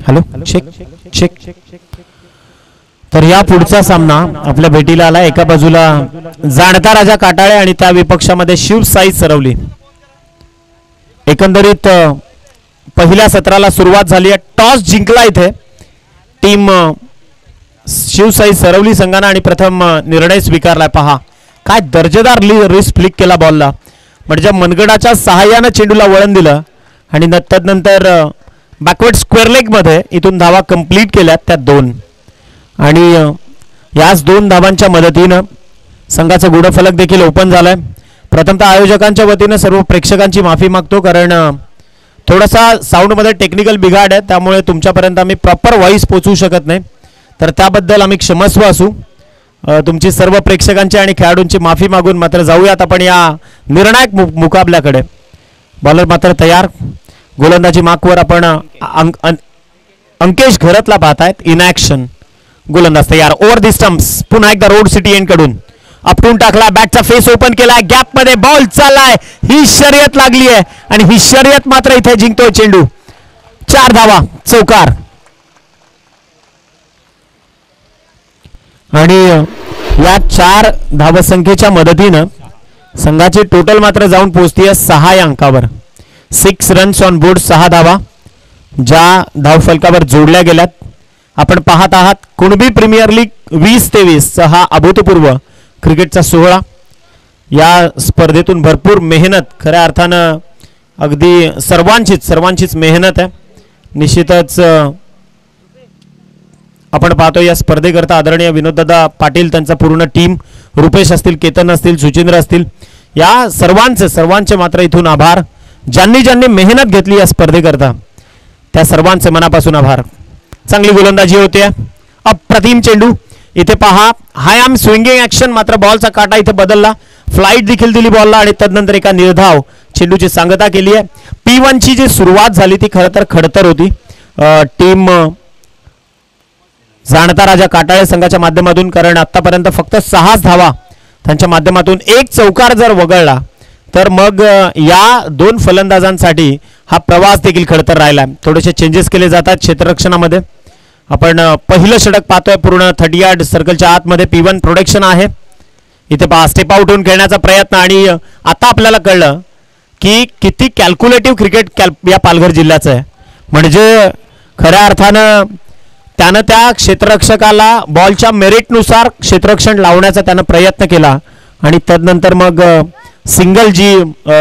Hello शेक शेक. तर या पुढचा सामना आपल्या भेटीला आला. एका बाजूला जाणता राजा काटाळे आणि त्या विपक्षामध्ये शिवसाई सरवली. एकंदरीत पहिल्या सत्राला सुरुवात झाली आहे. टॉस जिंकला इथे टीम शिवसाई सरवली संघाने आणि प्रथम निर्णय स्वीकारलाय. पहा काय दर्जेदार रिस्क फ्लिक केला बॉलला, म्हणजे मनगडाच्या सहाय्याने चेंडूला वळण दिलं आणि तदनंतर बॅकवर्ड स्क्वेअर लेग मध्ये इथून धावा कंप्लीट केल्यात, त्या 2. आणि याच 2 धावांच्या मदतीनं संघाचा गुणफलक देखील ओपन झालाय. प्रथमतः आयोजकांच्या वतीनं सर्व प्रेक्षकांची माफी मागतो, कारण थोडासा साऊंडमध्ये टेक्निकल बिघाड आहे, त्यामुळे तुमच्यापर्यंत आम्ही प्रॉपर व्हॉइस पोहोचवू शकत नाही. तर त्याबद्दल आम्ही क्षमस्व असू. तुमची सर्व प्रेक्षकांची आणि खेळाडूंची माफी मागून मात्र जाऊयात आपण या निर्णायक मुकाबल्याकडे. बॉलर मात्र तयार. गोलंदाजी मार्कवर आपण अंकेश घरतला पाहतायत. In action. गोलंदाज तयार. Over the stumps. पुन्हा एकदा रोड सिटी एंड कडून अपटून टाकला. बॅटचा फेस ओपन केलाय. गॅप मध्ये बॉल चाललाय. ही शर्यत लागली आहे आणि ही शर्यत मात्र इथे जिंकतोय चेंडू. 4 धावा. चौकार. आणि या 4 धावसंख्येच्या मदतीनं संघाची टोटल मात्र जाऊन पोहोचतीये 6 या अंकावर. 6 रन्स ऑन बोर्ड. 6 धावा ज्या धावफलकावर जोडल्या गेल्यात. आपण पाहत आहात कुणबी प्रीमियर लीग 2023 हा अभूतपूर्व क्रिकेटचा सोहळा. या स्पर्धेतून भरपूर मेहनत, खऱ्या अर्थानं अगदी सर्वांचीच मेहनत आहे. निश्चितच आपण पाहतो या स्पर्धेकरता आदरणीय विनोददादा पाटील, त्यांचा पूर्ण टीम, रुपेश असतील, केतन असतील, सुचिंद्र असतील, या सर्वांचे मात्र इथून आभार. ज्यांनी मेहनत घेतली या स्पर्धेकरता त्या सर्वांचे मनापासून आभार. चांगली गोलंदाजी होते. अप्रतिम चेंडू. इथे पहा हाय आर्म स्विंगिंग ॲक्शन. मात्र बॉलचा काटा इथे बदलला. फ्लाईट देखील दिली बॉलला आणि तदनंतर एका निर्धाव चेंडूची सांगता केली आहे. P1 ची जी सुरुवात झाली ती खरं तर खडतर होती. टीम जाणता राजा काटाळे संघाच्या माध्यमातून, कारण आतापर्यंत फक्त 6 धावा त्यांच्या माध्यमातून, 1 चौकार जर वगळला तर मग या 2 फलंदाजांसाठी हा प्रवास देखील खडतर राहिला. थोडेसे चेंजेस केले जातात क्षेत्ररक्षणामध्ये. आपण पहिलं षटक पाहतोय पूर्ण 30 यार्ड सर्कलच्या आतमध्ये. P1 प्रोडक्शन आहे. इथे पहा स्टेप आउट होऊन खेळण्याचा प्रयत्न. आणि आता आपल्याला कळलं की किती कॅल्क्युलेटिव्ह क्रिकेट या पालघर जिल्ह्याचं आहे. म्हणजे खऱ्या अर्थानं त्यानं त्या क्षेत्ररक्षकाला बॉलच्या मेरिटनुसार क्षेत्ररक्षण लावण्याचा त्यानं प्रयत्न केला आणि तदनंतर मग सिंगल जी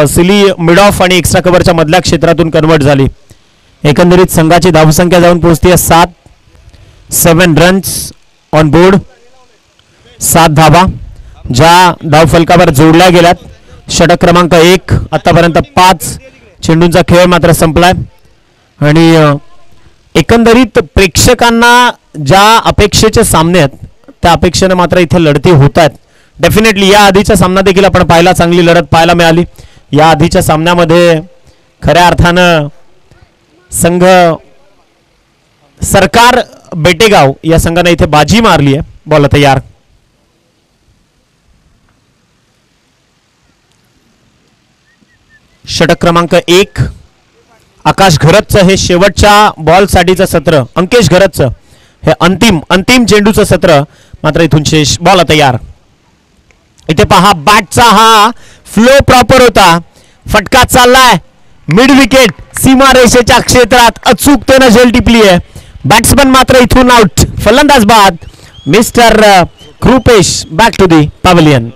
सिली मिड ऑफ आणि एक्स्ट्रा कव्हरच्या मधल्या क्षेत्रातून कन्वर्ट झाली. एकंदरीत संघाची धावसंख्या जाऊन पोहोचते 7 रन्स ऑन बोर्ड. 7 धावा ज्या धावफलकावर जोडल्या गेल्यात. षटक क्रमांक 1. आतापर्यंत 5 चेंडूंचा खेळ मात्र संपलाय. आणि एकंदरीत प्रेक्षकांना ज्या अपेक्षेचे सामने आहेत त्या अपेक्षेने मात्र इथे लढती होत आहेत. डेफिनेटली या आधीचा सामना देखील आपण पाहिला, चांगली लढत पाहायला मिळाली. या आधीच्या सामन्यामध्ये खऱ्या अर्थानं संघ सरकार बेटेगाव या संघाने इथे बाजी मारली आहे. बॉल तयार. षटक क्रमांक 1. आकाश घरतचं हे शेवटच्या बॉलसाठीचं सत्र, अंकेश घरतचं हे अंतिम चेंडूचं सत्र मात्र इथून शेष. बॉल तयार. इथे पहा बॅटचा हा फ्लो प्रॉपर होता. फटका चाललाय मिड विकेट, सीमा रेषेच्या क्षेत्रात अचूकतेनं झेल टिपली आहे. बॅट्समन मात्र इथून आउट. फलंदाज बाद. Mister Krupesh back to the pavilion.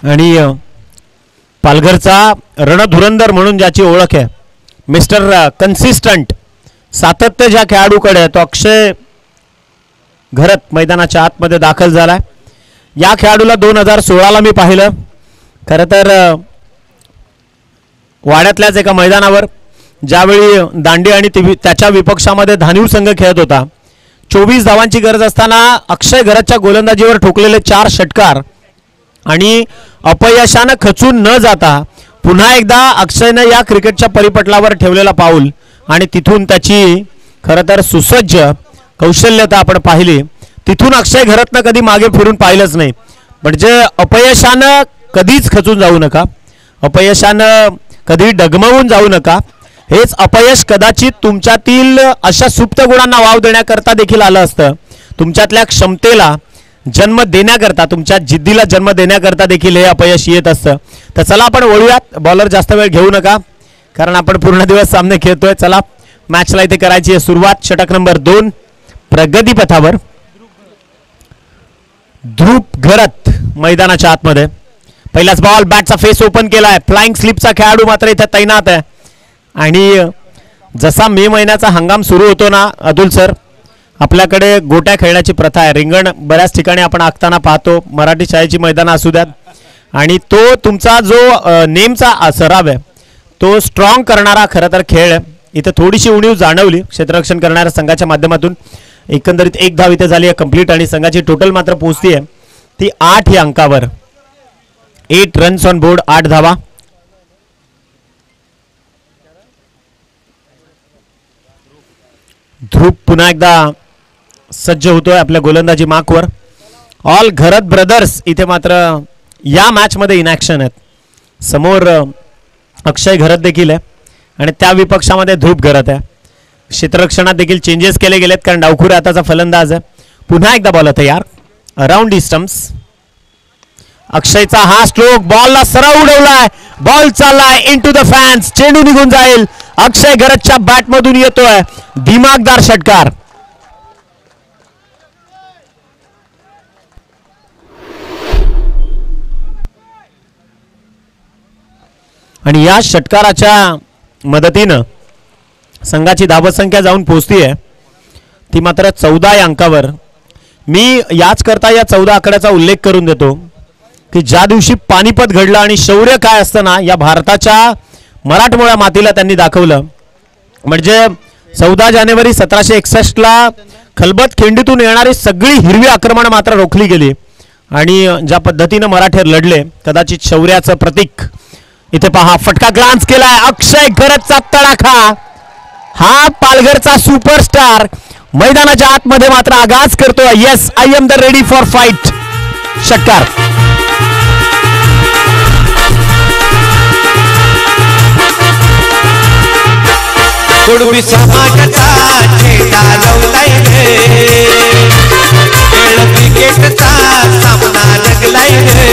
आणि पालघरचा रणधुरंदर म्हणून ज्याची ओळख आहे, मिस्टर कन्सिस्टंट, सातत्य ज्या खेळाडूकडे तो अक्षय घरत मैदानाच्या आतमध्ये दाखल झालाय. या खेळाडूला 2016ला मी पाहिलं. खरं तर वाड्यातल्याच एका मैदानावर ज्यावेळी दांडी आणि त्याच्या विपक्षामध्ये धानिव संघ खेळत होता. 24 धावांची गरज असताना अक्षय घरतच्या गोलंदाजीवर ठोकलेले 4 षटकार आणि अपयशानं खचून न जाता पुन्हा एकदा अक्षयनं या क्रिकेटच्या परिपटलावर ठेवलेला पाऊल आणि तिथून त्याची खरं तर सुसज्ज कौशल्यता आपण पाहिली. तिथून अक्षय घरतनं कधी मागे फिरून पाहिलंच नाही. म्हणजे अपयशानं कधीच खचून जाऊ नका, अपयशानं कधी डगमवून जाऊ नका. हेच अपयश कदाचित तुमच्यातील अशा सुप्त गुणांना वाव देण्याकरता देखील आलं असतं. तुमच्यातल्या क्षमतेला जन्म देण्याकरता, तुमच्या जिद्दीला जन्म देण्याकरता देखील हे अपयश येत असतं. तर चला आपण वळूयात. बॉलर जास्त वेळ घेऊ नका कारण आपण पूर्ण दिवस सामने खेळतोय. चला मॅचला इथे करायची आहे सुरुवात. षटक नंबर 2 प्रगतीपथावर ध्रुव घरत मैदानाच्या आतमध्ये. पहिलाच बॉल, बॅटचा फेस ओपन केलाय. फ्लाइंग स्लिपचा खेळाडू मात्र इथे तैनात आहे. आणि जसा मे महिन्याचा हंगाम सुरू होतो ना अतुल सर, आपल्याकडे गोट्या खेळण्याची प्रथा आहे. रिंगण बऱ्याच ठिकाणी आपण आखताना पाहतो, मराठी शाळेची मैदानं असू द्यात. आणि तो तुमचा जो नेमचा सराव आहे तो स्ट्रॉंग करणारा खरं तर खेळ आहे. इथे थोडीशी उणीव जाणवली क्षेत्ररक्षण करणाऱ्या संघाच्या माध्यमातून. एकंदरीत 1 धाव इथे झाली आहे कंप्लीट आणि संघाची टोटल मात्र पोहोचती आहे ती 8 या अंकावर. 8 रन्स ऑन बोर्ड, 8 धावा. ध्रुव पुन्हा एकदा सज्ज होतोय आपल्या गोलंदाजी मार्कवर. ऑल घरत ब्रदर्स इथे मात्र या मॅच मध्ये इनॅक्शन आहेत. समोर अक्षय घरत देखील आहे आणि त्या विपक्षामध्ये ध्रुव घरत आहे. क्षेत्ररक्षणात देखील चेंजेस केले गेलेत कारण डावखुरे आताचा फलंदाज आहे. पुन्हा एकदा बॉल तयार अराउंड दी स्टम्प्स. अक्षयचा हा स्ट्रोक, बॉलला सरळ उडवलाय, बॉल चाललाय इनटू द फॅन्स, चेंडू निघून जाईल. अक्षय घरतच्या बॅट मधून येतोय दिमागदार षटकार. आणि या षटकाराच्या मदतीनं संघाची धावसंख्या जाऊन पोहोचतीये ती मात्र 14 या अंकावर. मी याच करता या 14 आकड्याचा उल्लेख करून देतो की ज्या दिवशी पानिपत घडलं आणि शौर्य काय असतं ना या भारताच्या मराठमोळ्या मातीला त्यांनी दाखवलं. म्हणजे 14 जानेवारी 1761ला खलबत खिंडीतून येणारी सगळी हिरवी आक्रमण मात्र रोखली गेली आणि ज्या पद्धतीनं मराठे लढले कदाचित शौर्याचं प्रतीक. इथे पहा फटका ग्लान्स केलाय अक्षय घरतचा तडाखा. हा पालघरचा सुपरस्टार मैदानाच्या आतमध्ये मात्र आगाज करतोय. Yes, I am the ready for fight. षटकार. कुणबी समाजाचा झेंडा लावलाय रे, खेळ क्रिकेटचा सामना रंगलाय रे.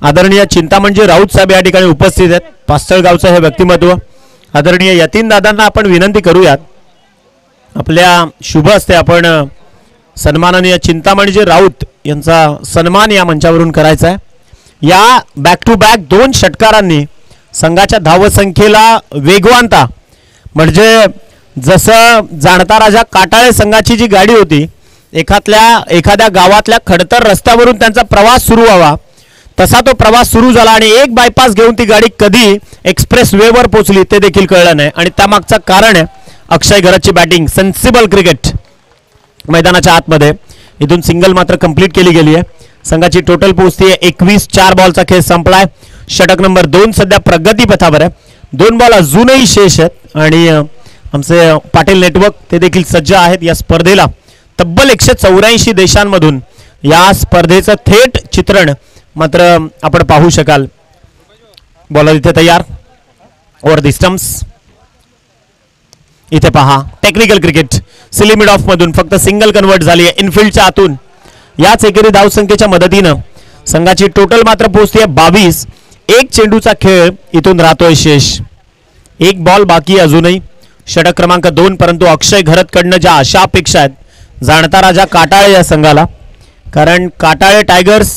आदरणीय चिंतामणजी राऊत साहेब या ठिकाणी उपस्थित आहेत. पास्तळगावचं हे व्यक्तिमत्व. आदरणीय यतीन दादांना आपण विनंती करूयात आपल्या शुभ हस्ते आपण सन्माननीय चिंतामणजी राऊत यांचा सन्मान या मंचावरून करायचा आहे. या बॅक टू बॅक 2 षटकारांनी संघाच्या धावसंख्येला वेगवानता, म्हणजे जसं जाणता राजा काटाळे संघाची जी गाडी होती एखाद्या गावातल्या खडतर रस्त्यावरून त्यांचा प्रवास सुरू व्हावा तसा तो प्रवास सुरू झाला आणि एक बायपास घेऊन ती गाडी कधी एक्सप्रेस वेवर पोहोचली ते देखील कळलं नाही आणि त्यामागचं कारण आहे अक्षय घरतची बॅटिंग. सेन्सिबल क्रिकेट मैदानाच्या आतमध्ये. इथून सिंगल मात्र कंप्लीट केली गेली आहे. संघाची टोटल पोहोचतीये 21. 4 बॉलचा खेळ संपलाय. षटक नंबर 2 सध्या प्रगतीपथावर आहे. 2 बॉल अजूनही शेष आहेत आणि आमचे पाटील नेटवर्क ते देखील सज्ज आहेत या स्पर्धेला. तब्बल 184 देशांमधून या स्पर्धेचं थेट चित्रण मात्र आपण पाहू शकाल. बॉलर इथे तयार. ओव्हर दी स्टम्प्स. इथे पहा technical cricket. Silly mid of मधून फक्त सिंगल कन्वर्ट झाली आहे इनफिल्डच्या आतून. याच एकेरी धावसंख्येच्या मदतीनं संघाची टोटल मात्र पोहोचते 22. एक चेंडूचा खेळ इथून राहतोय शेष. एक बॉल बाकी अजूनही. षटक क्रमांक 2. परंतु अक्षय घरतकडनं ज्या अशा अपेक्षा आहेत जाणता राजा काटाळे या संघाला. कारण काटाळे टायगर्स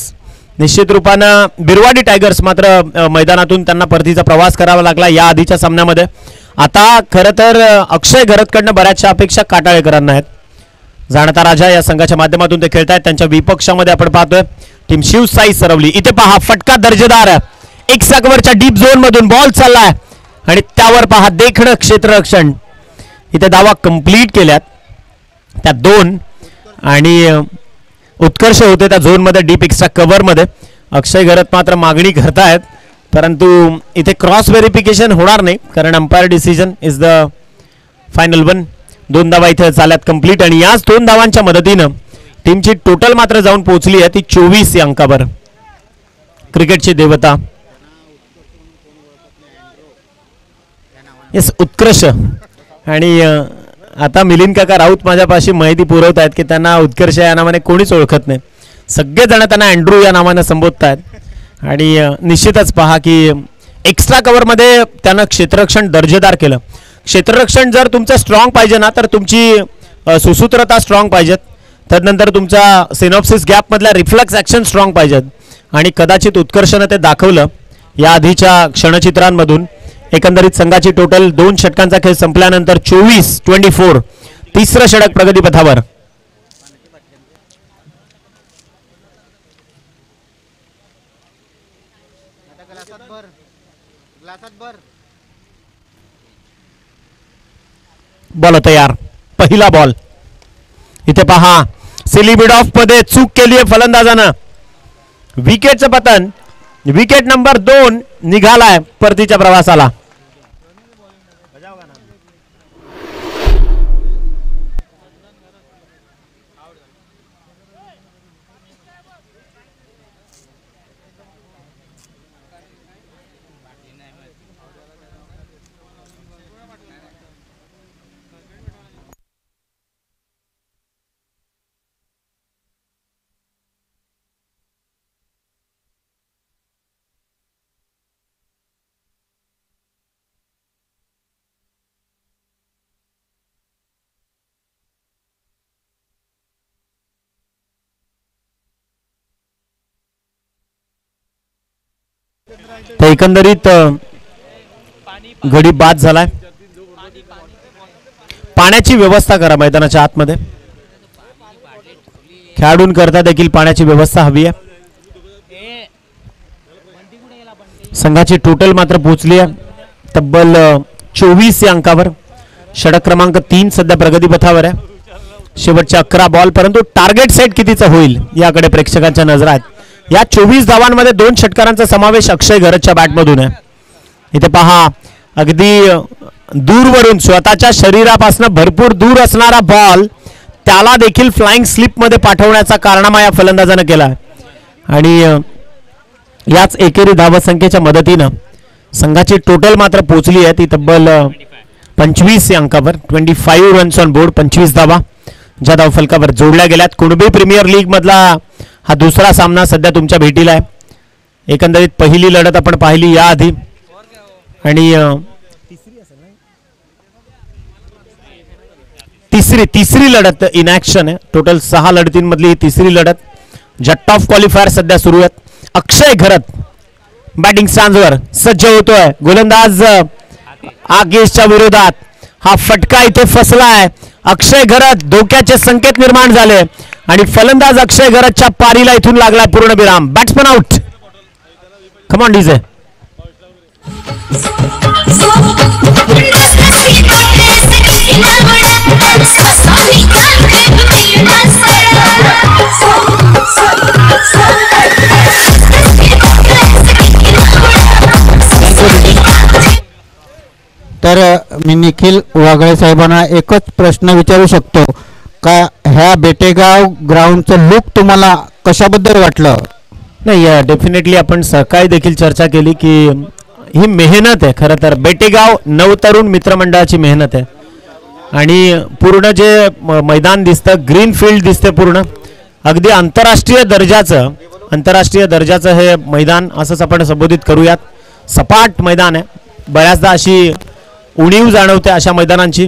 निश्चित रूपानं बिरवाडी टायगर्स मात्र मैदानातून त्यांना परतीचा प्रवास करावा लागला या आधीच्या सामन्यामध्ये. आता खरं तर अक्षय घरतकडनं बऱ्याचशा अपेक्षा काटाळेकरांना आहेत. जाणता राजा या संघाच्या माध्यमातून ते खेळतायत. त्यांच्या विपक्षामध्ये आपण पाहतोय टीम शिवसाई सरवली. इथे पहा फटका दर्जेदार. एक साकवरच्या डीप झोन मधून बॉल चाललाय आणि त्यावर पहा देखणं क्षेत्ररक्षण. इथे धावा कंप्लीट केल्यात त्या 2 आणि उत्कर्ष होते त्या झोनमध्ये डीप एक्स्ट्रा कव्हरमध्ये. अक्षय घरत मात्र मागणी करतायत परंतु इथे क्रॉस व्हेरिफिकेशन होणार नाही कारण umpire decision is the final one. 2 धावा इथे झाल्यात कंप्लीट आणि याच 2 धावांच्या मदतीनं टीमची टोटल मात्र जाऊन पोहोचली आहे ती 24 या अंकावर. क्रिकेटची देवता येस उत्कर्ष. आणि आता मिलिंद काका राऊत माझ्यापाशी माहिती पुरवत आहेत की त्यांना उत्कर्ष या नावाने कोणीच ओळखत नाही. सगळेजण त्यांना अँड्रू या नावाने संबोधतात आणि निश्चितच पहा की एक्स्ट्रा कव्हरमध्ये त्यानं क्षेत्ररक्षण दर्जेदार केलं. क्षेत्ररक्षण जर तुमचं स्ट्रॉंग पाहिजे ना तर तुमची सुसूत्रता स्ट्रॉंग पाहिजेत. त्यानंतर तुमचा सिनॉप्सिस गॅपमधल्या रिफ्लेक्स ॲक्शन स्ट्रॉंग पाहिजेत आणि कदाचित उत्कर्षानं ते दाखवलं या आधीच्या क्षणचित्रांमधून. एकंदरीत संघाची टोटल 2 षटकांचा खेळ संपल्यानंतर 24. 3रं षटक प्रगतीपथावर. बॉल तयार. पहिला बॉल. इथे पहा सिली मिड ऑफ मध्ये चूक केली आहे फलंदाजानं. विकेटचं पतन. विकेट नंबर 2 निघालाय परतीच्या प्रवासाला. तर एकंदरीत गडी बाद झालाय. पाण्याची व्यवस्था करा मैदानाच्या आतमध्ये. खेळाडूंकरता देखील पाण्याची व्यवस्था हवी आहे. संघाची टोटल मात्र पोहोचली आहे तब्बल 24 या अंकावर. षटक क्रमांक 3 सध्या प्रगतीपथावर आहे. शेवटच्या 11 बॉल परंतु टार्गेट सेट कितीचा होईल याकडे प्रेक्षकांच्या नजरा आहेत. या 24 धावांमध्ये 2 षटकारांचा समावेश अक्षय घरतच्या बॅटमधून आहे. इथे पहा अगदी दूरवरून स्वतःच्या शरीरापासून भरपूर दूर असणारा बॉल त्याला देखील फ्लाइंग स्लिप मध्ये पाठवण्याचा कारनामा या फलंदाजानं केला आणि याच एकेरी धावसंख्येच्या मदतीनं संघाची टोटल मात्र पोहोचली आहे ती तब्बल 25 या अंकावर. 25 रन्स ऑन बोर्ड. 25 धावा ज्या धावफलकावर जोडल्या गेल्यात. कुणबी प्रीमियर लीग मधला हा दुसरा सामना सध्या तुमच्या भेटीला आहे. एकंदरीत पहिली लढत आपण पाहिली या आधी आणि तिसरी लढत इन ॲक्शन आहे. टोटल 6 लढतींमधली ही तिसरी लढत. जट ऑफ क्वालिफायर सध्या सुरू आहेत. अक्षय घरत बॅटिंग स्टॅन्डवर सज्ज होतोय. गोलंदाज आगेशच्या विरोधात हा फटका इथे फसलाय. अक्षय घरत धोक्याचे संकेत निर्माण झाले आणि फलंदाज अक्षय घरतच्या पारीला इथून लागला पूर्णविराम. Batsman out. Come on DJ. तर मी निखिल वागळे साहेबांना एकच प्रश्न विचारू शकतो का ह्या बेटेगाव ग्राउंडचं लुक तुम्हाला कशाबद्दल वाटलं? नाही, डेफिनेटली आपण सकाळी देखील चर्चा केली की ही मेहनत आहे. खरं तर बेटेगाव नवतरुण मित्रमंडळाची मेहनत आहे आणि पूर्ण जे मैदान दिसतं ग्रीन फील्ड दिसते पूर्ण अगदी आंतरराष्ट्रीय दर्जाचं हे मैदान असंच आपण संबोधित करूयात. सपाट मैदान आहे. बऱ्याचदा अशी उणीव जाणवते अशा मैदानांची.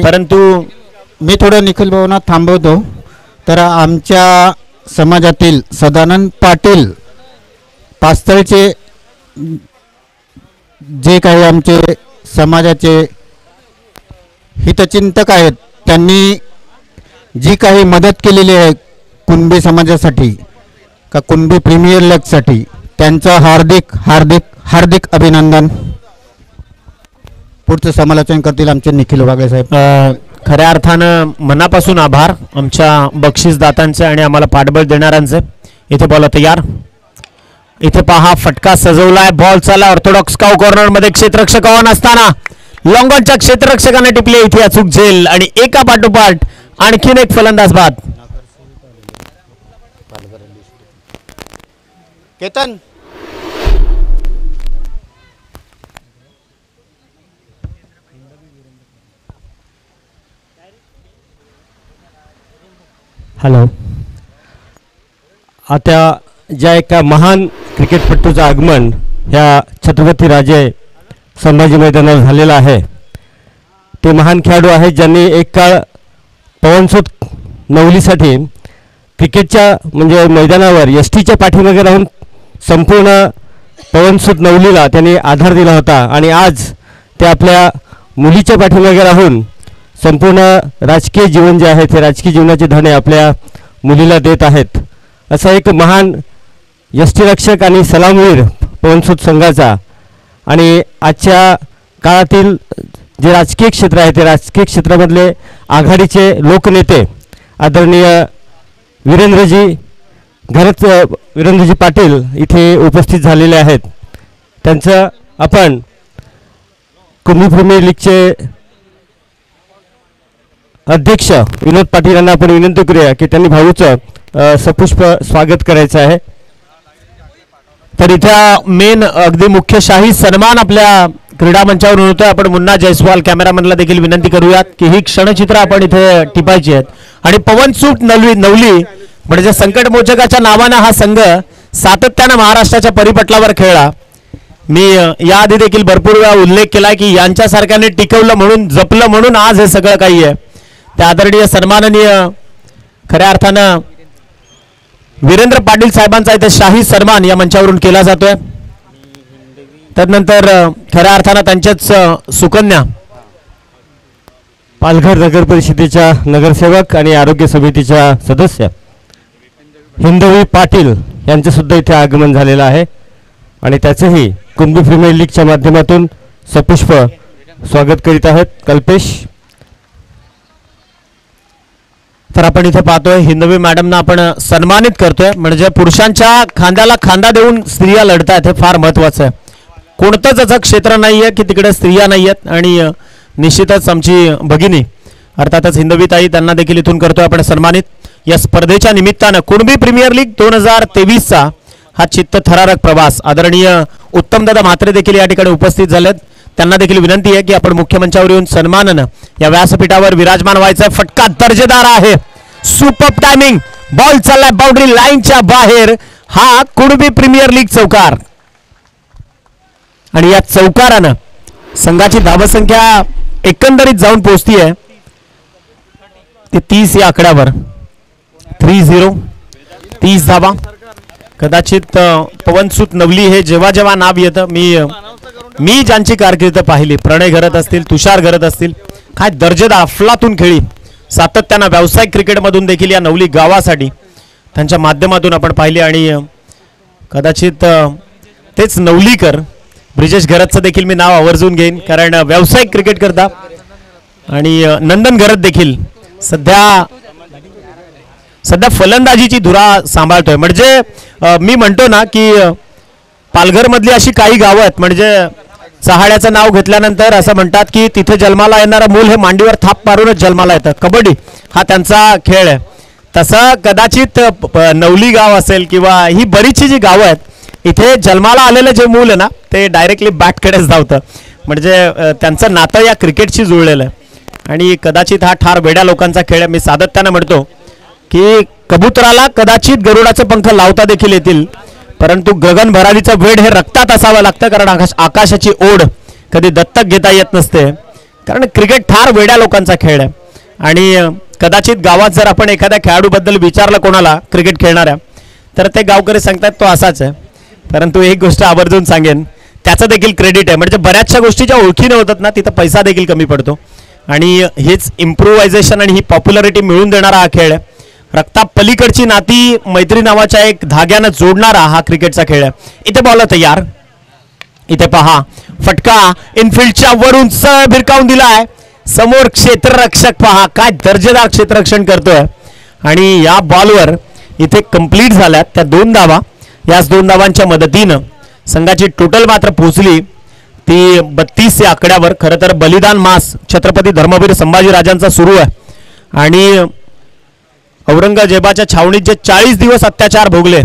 परंतु मी थोडं निखिल भाऊंना थांबवतो. तर आमच्या समाजातील सदानंद पाटील पास्तळचे जे काही आमचे समाजाचे हितचिंतक आहेत त्यांनी जी काही मदत केलेली आहे कुणबी समाजासाठी का कुणबी प्रीमियर लीगसाठी त्यांचं हार्दिक हार्दिक हार्दिक अभिनंदन. पुढचं समालोचन करतील आमचे निखिल वागळे साहेब. खऱ्या अर्थानं मनापासून आभार आमच्या बक्षीसदातांचे आणि आम्हाला पाठबळ देणाऱ्यांचे. इथे बॉल तयार. इथे पहा फटका सजवलाय. बॉल चालला ऑर्थोडॉक्स काव कॉर्नर मध्ये. क्षेत्ररक्षक ऑन असताना लॉंगॉनच्या क्षेत्ररक्षकाने टिपले इथे अचूक झेल आणि एका पाठोपाठ आणखीन एक फलंदाज बाद. केतन हॅलो. आता ज्या एका महान क्रिकेटपटूचं आगमन ह्या छत्रपती राजे संभाजी मैदानावर झालेलं आहे ते महान खेळाडू आहेत ज्यांनी एक काळ पवनसूत नवलीसाठी क्रिकेटच्या म्हणजे मैदानावर एसटीच्या पाठीमागे राहून संपूर्ण पवनसूत नवलीला त्यांनी आधार दिला होता आणि आज ते आपल्या मुलीच्या पाठीमागे राहून संपूर्ण राजकीय जीवन जे आहे ते राजकीय जीवनाचे धणे आपल्या मुलीला देत आहेत. असा एक महान यष्टीरक्षक आणि सलामवीर पवनसूत संघाचा आणि आजच्या काळातील जे राजकीय क्षेत्र आहे ते राजकीय क्षेत्रामधले आघाडीचे लोकनेते आदरणीय वीरेंद्रजी पाटील इथे उपस्थित झालेले आहेत. त्यांचं आपण कुंभी प्रीमियर लीगचे अध्यक्ष विनोद पाटील यांना आपण विनंती करूया की त्यांनी भाऊचं सपुष्प स्वागत करायचं आहे. तर इथं मेन अगदी मुख्य शाही सन्मान आपल्या क्रीडा मंचावरून होतोय. आपण मुन्ना जयस्वाल कॅमेरामॅनला देखील विनंती करूयात की ही क्षणचित्र आपण इथे टिपायची आहेत. आणि पवनसूत नवली म्हणजे संकटमोचकाच्या नावानं हा संघ सातत्यानं महाराष्ट्राच्या परिपटलावर खेळला. मी याआधी देखील भरपूर वेळा उल्लेख केला की यांच्यासारख्याने टिकवलं म्हणून जपलं म्हणून आज हे सगळं काही आहे. त्या आदरणीय सन्माननीय खऱ्या अर्थानं वीरेंद्र पाटील साहेबांचा इथे शाही सन्मान या मंचावरून केला जातोय. त्यानंतर खऱ्या अर्थानं त्यांच्याच सुकन्या पालघर नगर परिषदेच्या नगरसेवक आणि आरोग्य समितीच्या सदस्य हिंदवी पाटील यांचं सुद्धा इथे आगमन झालेलं आहे आणि त्याचंही कुंभी प्रीमियर लीगच्या माध्यमातून सपुष्प स्वागत करीत आहेत. कल्पेश. तर आपण इथे पाहतोय हिंदवी मॅडमना आपण सन्मानित करतोय. म्हणजे पुरुषांच्या खांद्याला खांदा देऊन स्त्रिया लढतायत हे फार महत्वाचं आहे. कोणतंच असं क्षेत्र नाहीये की तिकडे स्त्रिया नाही आहेत. आणि निश्चितच आमची भगिनी अर्थातच हिंदवीताई त्यांना देखील इथून करतोय आपण सन्मानित. या स्पर्धेच्या निमित्तानं कुणबी प्रीमियर लीग 2023चा हा चित्तथरारक प्रवास आदरणीय उत्तमदादा म्हात्रे देखील या ठिकाणी उपस्थित झालेत. त्यांना देखील विनंती आहे की आपण मुख्य मंचावर येऊन सन्मानानं या व्यासपीठावर विराजमान व्हायचं. फटका दर्जेदार आहे. Super timing. बॉल चाललाय बाउंड्री लाईनच्या बाहेर. हा कुणबी प्रीमियर लीग चौकार आणि या चौकारानं संघाची धावसंख्या एकंदरीत जाऊन पोहोचतीये ते 30 या आकड्यावर. 30 धावा. कदाचित पवनसूत नवली हे जेव्हा जेव्हा नाव येतं मी ज्यांची कारकीर्द पाहिली प्रणय घरत असतील तुषार घरत असतील काय दर्जेदार अफलातून खेळी सातत्यानं व्यावसायिक क्रिकेटमधून देखील या नवली गावासाठी त्यांच्या माध्यमातून आपण पाहिली. आणि कदाचित तेच नवलीकर ब्रिजेश घरतचं देखील मी नाव आवर्जून घेईन, कारण व्यावसायिक क्रिकेट करता. आणि नंदन घरत देखील सध्या फलंदाजीची धुरा सांभाळतोय. म्हणजे मी म्हणतो ना की पालघरमधली अशी काही गावं आहेत, म्हणजे चहाड्याचं नाव घेतल्यानंतर असं म्हणतात की तिथे जन्माला येणारं मूल हे मांडीवर थाप मारूनच जन्माला येतं. कबड्डी हा त्यांचा खेळ आहे. तसं कदाचित नवली गाव असेल किंवा ही बरीचशी जी गावं आहेत, इथे जन्माला आलेलं जे मूल आहे ना ते डायरेक्टली बॅटकडेच धावतं. म्हणजे त्यांचं नातं या क्रिकेटशी जुळलेलं आहे. आणि कदाचित हा ठार वेड्या लोकांचा खेळ आहे. मी सातत्यानं म्हणतो की कबुतराला कदाचित गरुडाचे पंख लावता देखील येतील, परंतु गगन भरारीचं वेड हे रक्तात असावं लागतं, कारण आकाशाची ओढ कधी दत्तक घेता येत नसते. कारण क्रिकेट ठार वेड्या लोकांचा खेळ आहे. आणि कदाचित गावात जर आपण एखाद्या खेळाडूबद्दल विचारलं कोणाला क्रिकेट खेळणाऱ्या, तर ते गावकरी सांगतात तो असाच आहे. परंतु एक गोष्ट आवर्जून सांगेन, त्याचं देखील क्रेडिट आहे. म्हणजे बऱ्याचशा गोष्टी ज्या ओळखीने होतात ना तिथं पैसा देखील कमी पडतो. आणि हेच इम्प्रोव्हायझेशन आणि ही पॉप्युलरिटी मिळवून देणारा हा खेळ आहे. रक्ता पलीकडची नाती मैत्री नावाच्या एक धाग्यानं जोडणारा हा क्रिकेटचा खेळ आहे. इथे बॉल तयार, इथे पहा फटका इनफिल्डच्या वरून भिरकावून दिलाय. समोर क्षेत्ररक्षक पहा काय दर्जेदार क्षेत्ररक्षण करतोय. आणि या बॉलवर इथे कंप्लीट झाल्यात त्या 2 धावा. याच 2 धावांच्या मदतीनं संघाची टोटल मात्र पोहोचली ती 32 या आकड्यावर. खरं तर बलिदान मास छत्रपती धर्मवीर संभाजीराजांचा सुरू आहे. आणि औरंगजेबाच्या छावणीत जे 40 दिवस अत्याचार भोगले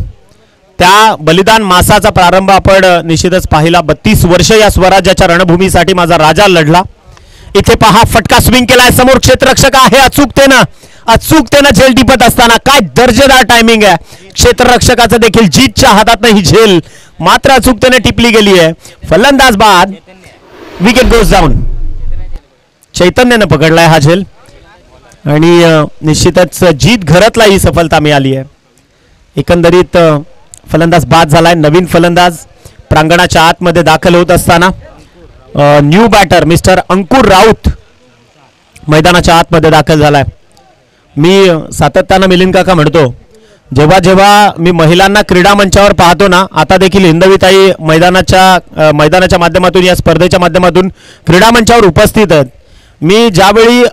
त्या बलिदान मासाचा प्रारंभ आपण निश्चितच पाहिला. 32 वर्ष या स्वराज्याच्या रणभूमीसाठी माझा राजा लढला. इथे पहा फटका स्विंग केलाय. समोर क्षेत्ररक्षक आहे. अचूकतेनं झेल टिपत असताना काय दर्जेदार टायमिंग आहे. क्षेत्ररक्षकाचं देखील जीतच्या हातात ही झेल मात्र अचूकतेने टिपली गेली आहे. फलंदाज बाद, विकेट गोज डाऊन. चैतन्यानं पकडलाय हा झेल आणि निश्चितच जीत घरतला ही सफलता मिळाली आहे. एकंदरीत फलंदाज बाद झालाय. नवीन फलंदाज प्रांगणाच्या आतमध्ये दाखल होत असताना न्यू बॅटर मिस्टर अंकुर राऊत मैदानाच्या आतमध्ये दाखल झालाय. मी सातत्यानं मिलिंद काका म्हणतो, जेव्हा जेव्हा मी महिलांना क्रीडा मंचावर पाहतो ना, आता देखील हिंदवीताई मैदानाच्या माध्यमातून या स्पर्धेच्या माध्यमातून क्रीडा मंचावर उपस्थित आहेत. मी ज्यावेळी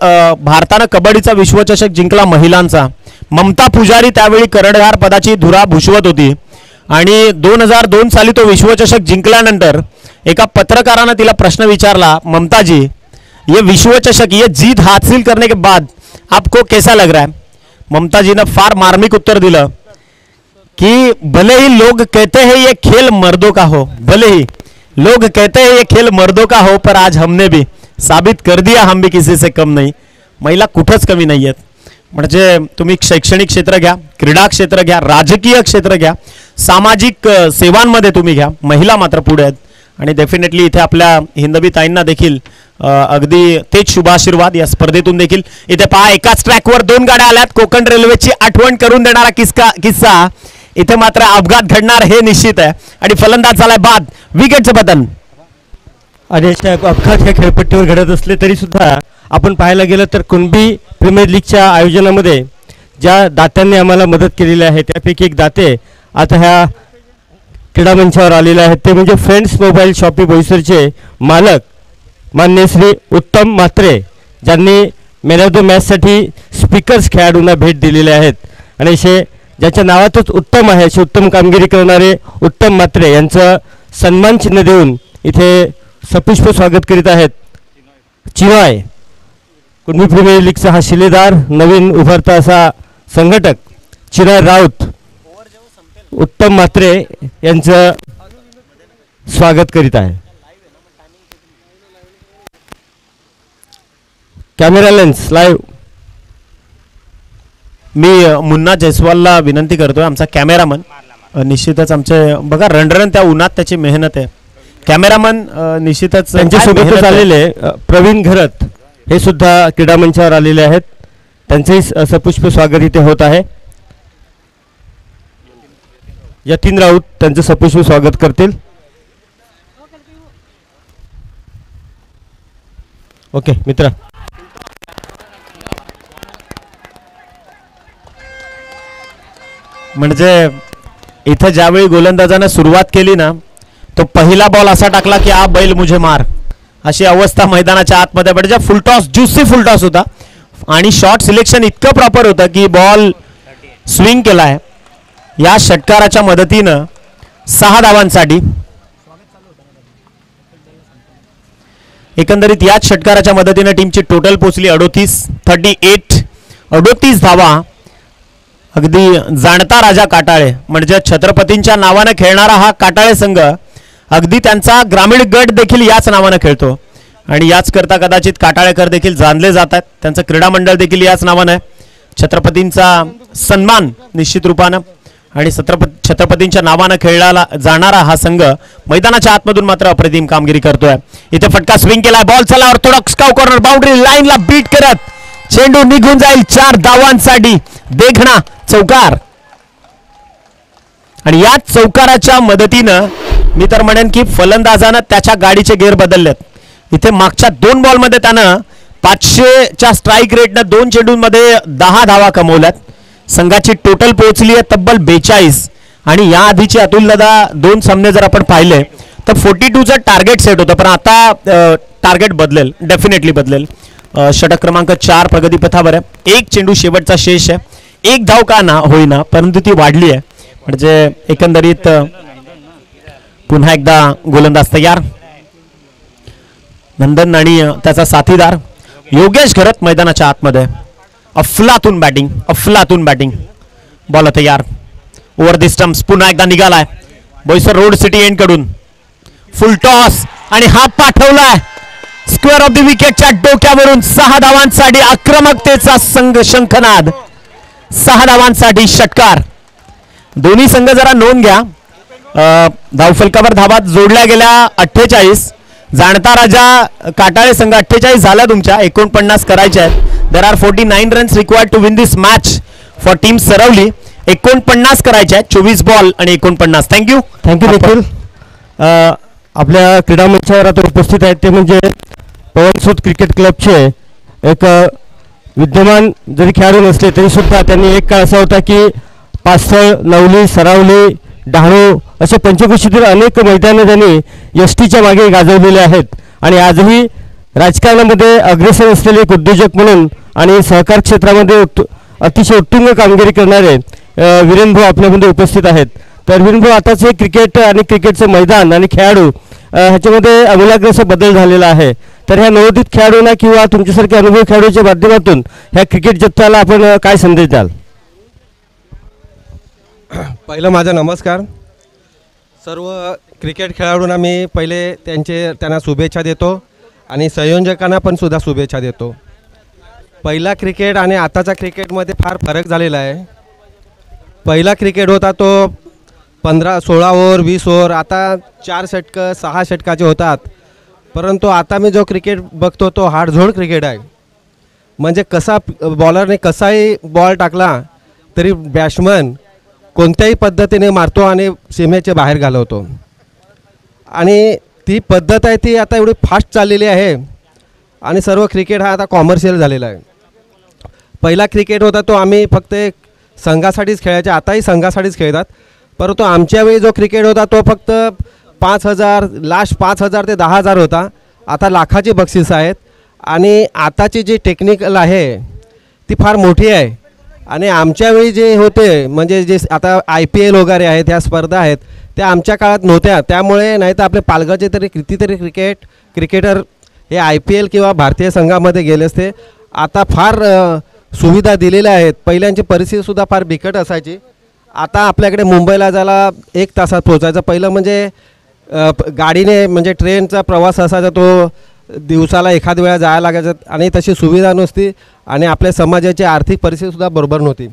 भारतानं कबड्डीचा विश्वचषक जिंकला महिलांचा, ममता पुजारी त्यावेळी कर्णधार पदाची धुरा भूषवत होती. आणि 2002 साली तो विश्वचषक जिंकल्यानंतर एका पत्रकारानं तिला प्रश्न विचारला, ममता जी ये विश्वचषक ये जीत हासिल करने के बाद आपको कैसा लग रहा है. ममता जी ने फार मार्मिक उत्तर दिलं कि भले ही लोग कहते हैं ये खेल मर्दों का हो, भले ही लोग कहते हैं ये खेल मर्दों का हो, पर आज हमने भी साबित कर दिया हम भी किसी से कम नहीं. महिला कुठंच कमी नाही आहेत. म्हणजे तुम्ही शैक्षणिक क्षेत्र घ्या, क्रीडा क्षेत्र घ्या, राजकीय क्षेत्र घ्या, सामाजिक सेवांमध्ये तुम्ही घ्या, महिला मात्र पुढे आहेत. आणि डेफिनेटली इथे आपल्या हिंदवी ताईंना देखील अगदी तेच शुभाशीर्वाद या स्पर्धेतून देखील. इथे पहा एकाच ट्रॅकवर 2 गाड्या आल्यात. कोकण रेल्वेची आठवण करून देणारा किस्सा इथे मात्र अपघात घडणार हे निश्चित आहे. आणि फलंदाज झालाय बाद, विकेटचं बटन. आणि अपघात ह्या खेळपट्टीवर घडत असले तरी सुद्धा आपण पाहायला गेलं तर कुणबी प्रीमियर लीगच्या आयोजनामध्ये ज्या दात्यांनी आम्हाला मदत केलेली आहे त्यापैकी एक दाते आता ह्या क्रीडा मंचावर आलेले आहेत. ते म्हणजे फ्रेंड्स मोबाईल शॉपी बोईसरचे मालक मान्य श्री उत्तम म्हात्रे, ज्यांनी मॅन ऑफ द मॅचसाठी स्पीकर्स खेळाडूंना भेट दिलेले आहेत. आणि असे ज्याच्या नावातच उत्तम आहे अशी उत्तम कामगिरी करणारे उत्तम म्हात्रे यांचं सन्मान चिन्ह देऊन इथे सपुष्प स्वागत करीत आहेत चिनॉय. कुणबी प्रीमियर लीगचा हा शिलेदार नवीन उभरता असा संघटक चिनॉय राऊत उत्तम म्हात्रे यांचं स्वागत करीत आहे. Camera lens live. मी मुन्ना जयस्वालला विनंती करतोय, आमचा कॅमेरामन. निश्चितच आमचे बघा रणरण त्या उन्हात त्याची मेहनत आहे. कॅमेरामन निश्चितच त्यांच्यासोबतच आलेले प्रवीण घरत हे सुद्धा क्रीडा मंचावर आलेले आहेत. त्यांचंही सपुष्प स्वागत इथे होत आहे. यतीन राऊत त्यांचं सपुष्प स्वागत करतील. ओके मित्र. म्हणजे इथं ज्यावेळी गोलंदाजानं सुरुवात केली ना तो पहिला बॉल असा टाकला की आ बैल मुझे मार, अशी अवस्था मैदानाच्या आतमध्ये पडच्या. फुलटॉस, ज्युसी फुलटॉस होता आणि शॉट सिलेक्शन इतकं प्रॉपर होतं की बॉल स्विंग केलाय. या षटकाराच्या मदतीनं 6 धावांसाठी, एकंदरीत याच षटकाराच्या मदतीनं टीमची टोटल पोचली 38 धावा. अगदी जाणता राजा काटाळे म्हणजे छत्रपतींच्या नावानं खेळणारा हा काटाळे संघ अगदी त्यांचा ग्रामीण गट देखील याच नावानं खेळतो आणि याच करता कदाचित काटाळेकर देखील जाणले जातात. त्यांचं क्रीडा मंडळ देखील याच नावानं आहे. छत्रपतींचा सन्मान निश्चित रूपानं आणि छत्रपतींच्या नावानं खेळला जाणारा हा संघ मैदानाच्या आतमधून मात्र अप्रतिम कामगिरी करतोय. इथे फटका स्विंग केलाय, बॉल चला ऑर्थोडॉक्स काव कॉर्नर, बाउंड्री लाईनला बीट करत चेंडू निघून जाईल 4 धावांसाठी. देखणा चौकार आणि या चौकाराच्या मदतीनं मी तर म्हणेन की फलंदाजानं त्याच्या गाडीचे गेअर बदललेत. इथे मागच्या 2 बॉलमध्ये त्यानं 500च्या स्ट्राईक रेटनं 2 चेंडूंमध्ये 10 धावा कमवल्यात. संघाची टोटल पोहोचली आहे तब्बल 42 आणि या आधीचे अतुल दादा 2 सामने जर आपण पाहिले तर 42चं टार्गेट सेट होतं, पण आता टार्गेट बदलेल, डेफिनेटली बदलेल. षटक क्रमांक 4 प्रगतीपथावर आहे. 1 चेंडू शेवटचा शेष आहे. 1 धाव का ना होईना परंतु ती वाढली आहे. म्हणजे एकंदरीत पुन्हा एकदा गोलंदाज तयार. नंदन आणि त्याचा साथीदार योगेश घरत मैदानाच्या आतमध्ये. अफलातून बॅटिंग. बॉल तयार. ओव्हर दी स्टंप्स पुन्हा एकदा निघालाय बोईसर रोड सिटी एंड कडून. फुल टॉस आणि हा पाठवलाय स्क्वेअर ऑफ द विकेटच्या डोक्यावरून. 6 धावांसाठी आक्रमकतेचा संघ शंखनाद. 6 धावांसाठी षटकार. दोन्ही संघ जरा नोंद घ्या. धावफलकावर धावा जोडल्या गेल्या 48. जाणता राजा काटाळे संघ 48 झाला तुमच्या, 49 करायचे आहेत. There are 49 runs required to win this match for team Sarwali. 49 करायचे आहेत. 24 बॉल आणि 49. थँक्यू निखिल. आपल्या क्रीडा मंचावर आता उपस्थित आहेत ते म्हणजे पवनसूत क्रिकेट क्लबचे एक विद्यमान जरी खेळाडू नसले तरी सुद्धा त्यांनी एक काळ असा होता की पास्थळ, नवली, सरावली, डहाणू असे पंचक्रोशीतील अनेक मैदानं त्यांनी एसटीच्या मागे गाजवलेले आहेत आणि आजही राजकारणामध्ये अग्रेसर असलेले एक उद्योजक म्हणून आणि सहकार क्षेत्रामध्ये अतिशय उत्तुंग कामगिरी करणारे वीरेनभाऊ आपल्यामध्ये उपस्थित आहेत. तर वीरेनभाऊ, आताच हे क्रिकेट आणि क्रिकेटचं मैदान आणि खेळाडू ह्याच्यामध्ये आमूलाग्र असा बदल झालेला आहे. तर ह्या नवोदित खेळाडूंना किंवा तुमच्यासारख्या अनुभवी खेळाडूच्या माध्यमातून ह्या क्रिकेट जगताला आपण काय संदेश द्याल? पहिलं माझा नमस्कार. सर्व क्रिकेट खेळाडूंना मी पहिले त्यांना शुभेच्छा देतो आणि संयोजकांना पण सुद्धा शुभेच्छा देतो. पहिला क्रिकेट आणि आताचा क्रिकेटमध्ये फार फरक झालेला आहे. पहिला क्रिकेट होता तो 15-16 ओव्हर 20 ओव्हर, आता 4 षटकं 6 षटकाचे होतात. परंतु आता मी जो क्रिकेट बघतो तो हाडझोड क्रिकेट आहे. म्हणजे कसा बॉलरने कसाही बॉल टाकला तरी बॅट्समन कोणत्याही पद्धतीने मारतो आणि सीमेच्या बाहेर घालवतो. आणि ती पद्धत आहे ती आता एवढी फास्ट चाललेली आहे आणि सर्व क्रिकेट हा आता कॉमर्शियल झालेला आहे. पहिला क्रिकेट होता तो आम्ही फक्त एक संघासाठीच खेळायचे, आताही संघासाठीच खेळतात. परंतु आमच्या वेळी जो क्रिकेट होता तो फक्त 5,000 लास्ट 5,000 ते 10,000 होता. आता लाखाची बक्षीस आहेत आणि आताची जी टेक्निकल आहे ती फार मोठी आहे. आणि आमच्या वेळी जे होते म्हणजे जे आता IPL वगैरे आहेत ह्या स्पर्धा आहेत त्या आमच्या काळात नव्हत्या. त्यामुळे नाही तर आपले पालघरचे तरी कितीतरी क्रिकेटर हे IPL किंवा भारतीय संघामध्ये गेले असते. आता फार सुविधा दिलेल्या आहेत. पहिल्यांची परिस्थितीसुद्धा फार बिकट असायची. आता आपल्याकडे मुंबईला जायला 1 तासात पोहोचायचं. पहिलं म्हणजे गाडीने म्हणजे ट्रेनचा प्रवास असायचा तो दिवसाला एखाद वेळा जायला लागायचं आणि तशी सुविधा नसती आणि आपल्या समाजाची आर्थिक परिस्थितीसुद्धा बरोबर नव्हती.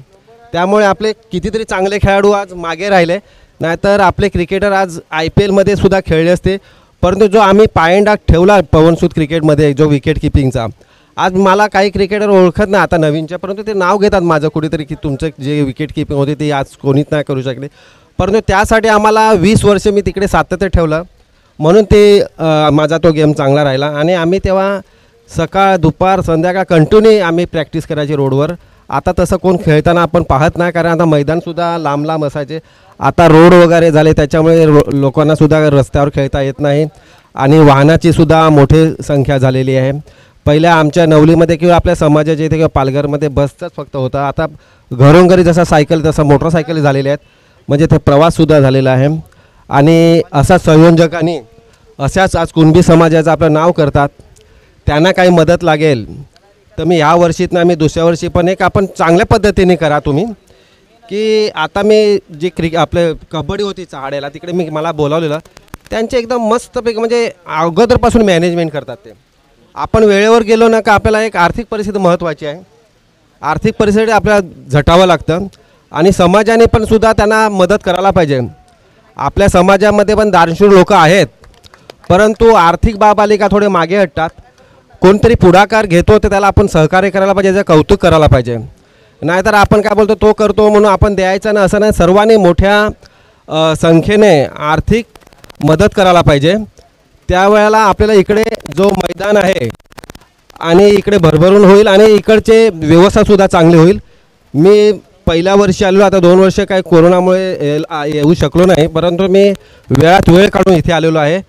त्यामुळे आपले कितीतरी चांगले खेळाडू आज मागे राहिले, नाहीतर आपले क्रिकेटर आज IPLमध्ये सुद्धा खेळले असते. परंतु जो आम्ही पायंडा ठेवला पवनसूत क्रिकेटमध्ये जो विकेट किपिंगचा, आज मला काही क्रिकेटर ओळखत नाही आता नवीनच्या, परंतु ते नाव घेतात माझं कुठेतरी की तुमचं जे विकेट किपिंग होते ते आज कोणीच नाही करू शकले. परंतु त्यासाठी आम्हाला 20 वर्ष मी तिकडे सातत्य ठेवलं म्हणून ते माझा तो गेम चांगला राहिला. आणि आम्ही तेव्हा सकाळ दुपार संध्याकाळ कंटिन्यू आम्ही प्रॅक्टिस करायची रोडवर आता तसं कोण खेळताना आपण पाहत नाही, कारण आता मैदानसुद्धा लांब लांब असायचे. आता रोड वगैरे झाले त्याच्यामुळे लोकांनासुद्धा रस्त्यावर खेळता येत नाही आणि वाहनाची सुद्धा मोठी संख्या झालेली आहे. पहिल्या आमच्या नवलीमध्ये किंवा आपल्या समाजाच्या इथे किंवा पालघरमध्ये बसचाच फक्त होता. आता घरोघरी जसा सायकल तसं मोटरसायकली झालेल्या आहेत, म्हणजे ते प्रवाससुद्धा झालेला आहे. आणि असा संयोजकांनी अशाच आज कुणबी समाजाचं आपलं नाव करतात, त्यांना काही मदत लागेल तर मी ह्या वर्षीत ना मी दुसऱ्या वर्षी पण एक आपण चांगल्या पद्धतीने करा तुम्ही. की आता मी जी आपले कबड्डी होती चहाड्याला तिकडे मला बोलावलेलं, त्यांचे एकदम मस्तपैकी म्हणजे अगोदरपासून मॅनेजमेंट करतात ते. आपण वेळेवर गेलो ना का आपल्याला एक आर्थिक परिस्थिती महत्त्वाची आहे. आर्थिक परिस्थिती आपल्याला झटावं लागतं आणि समाजाने पण सुद्धा त्यांना मदत करायला पाहिजे. आपल्या समाजामध्ये पण दानशूर लोक आहेत, परंतु आर्थिक बाब आली का थोडे मागे हटतात. कोणतरी पुढाकार घेतो तर त्याला आपण सहकार्य करायला पाहिजे, त्याचं कौतुक करायला पाहिजे. नाहीतर आपण काय बोलतो तो करतो म्हणून आपण द्यायचं ना, असं नाही. सर्वांनी मोठ्या संख्येने आर्थिक मदत करायला पाहिजे. त्यावेळेला आपल्याला इकडे जो मैदान आहे आणि इकडे भरभरून होईल आणि इकडचे व्यवस्थासुद्धा चांगली होईल. मी पहिल्या वर्षी आलेलो, आता 2 वर्ष काही कोरोनामुळे येऊ शकलो नाही, परंतु मी वेळात वेळ काढून इथे आलेलो आहे.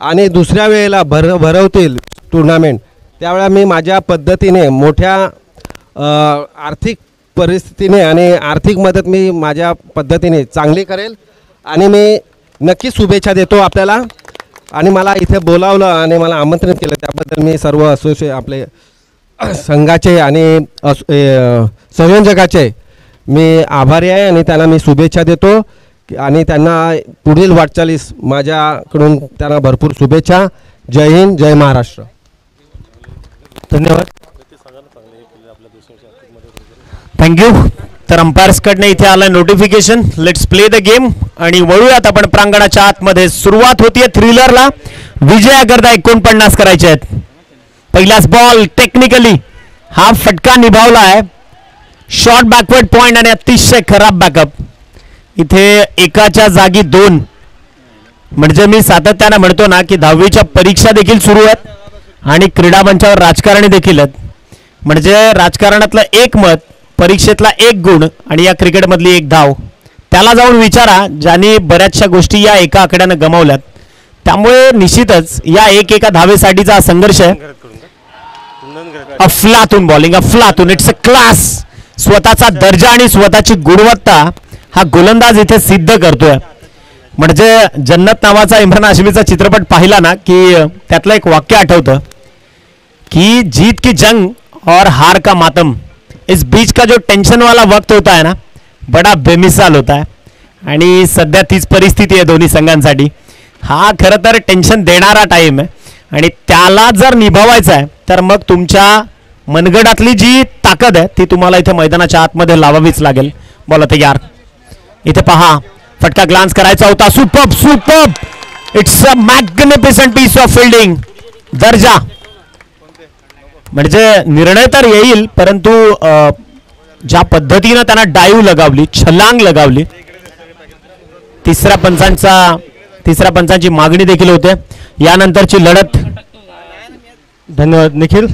आणि दुसऱ्या वेळेला भरवतील टुर्नामेंट त्यावेळेला मी माझ्या पद्धतीने मोठ्या आर्थिक परिस्थितीने आणि आर्थिक मदत मी माझ्या पद्धतीने चांगली करेल. आणि मी नक्कीच शुभेच्छा देतो आपल्याला. आणि मला इथे बोलावलं आणि मला आमंत्रित केलं त्याबद्दल मी सर्व आपले संघाचे आणि संयोजकाचे मी आभारी आहे आणि त्यांना मी शुभेच्छा देतो. आणि त्यांना पुढील वाटचालीस माझ्याकडून त्यांना भरपूर शुभेच्छा. जय हिंद, जय महाराष्ट्र. धन्यवाद, थँक्यू. तर अंपायर्सकडनं इथे आलं notification. Let's play the game आणि वळूयात आपण प्रांगणाच्या आतमध्ये. सुरुवात होतीये थ्रिलरला. विजयाकरता 49 करायचे आहेत. पहिलाच बॉल टेक्निकली हा फटका निभावला आहे. शॉर्ट बॅकवर्ड पॉइंट आणि अतिशय खराब बॅकअप. इथे एकाच्या जागी 2, म्हणजे मी सातत्याने म्हणतो ना की 10वीच्या परीक्षा देखील सुरू आहेत आणि क्रीडा मंचावर राजकारणी देखील आहेत. म्हणजे राजकारणातलं 1 मत, परीक्षेतला 1 गुण आणि या क्रिकेटमधली 1 धाव. त्याला जाऊन विचारा ज्यांनी बऱ्याचशा गोष्टी या एका आकड्यानं गमावल्यात. त्यामुळे निश्चितच या एका धावेसाठीचा हा संघर्ष आहे. अफलातून बॉलिंग, अफलातून. It's a class. स्वतःचा दर्जा आणि स्वतःची गुणवत्ता हा गोलंदाज इथे सिद्ध करतोय. म्हणजे जन्नत नावाचा इम्रान हाशमीचा चित्रपट पाहिला ना की त्यातलं एक वाक्य आठवतं की जीत की जंग और हार का मातम, इस बीच का जो टेंशन वाला वक्त होता है ना, बड़ा बेमिसाल होता है. आणि सध्या तीच परिस्थिती आहे दोन्ही संघांसाठी. हा खरं तर टेन्शन देणारा टाईम आहे आणि त्याला जर निभावायचा आहे तर मग तुमच्या मनगडातली जी ताकद आहे ती तुम्हाला इथे मैदानाच्या आतमध्ये लावावीच लागेल. बोला तयार. इथे पहा, फटका ग्लान्स करायचा होता. Superb, superb. It's a magnificent piece of fielding. दर्जा. म्हणजे निर्णय तर येईल, परंतु ज्या पद्धतीनं त्यांना डाईव्ह लगावली, छलांग लगावली. तिसऱ्या पंचांची मागणी देखील होते. यानंतरची लढत. धन्यवाद निखिल.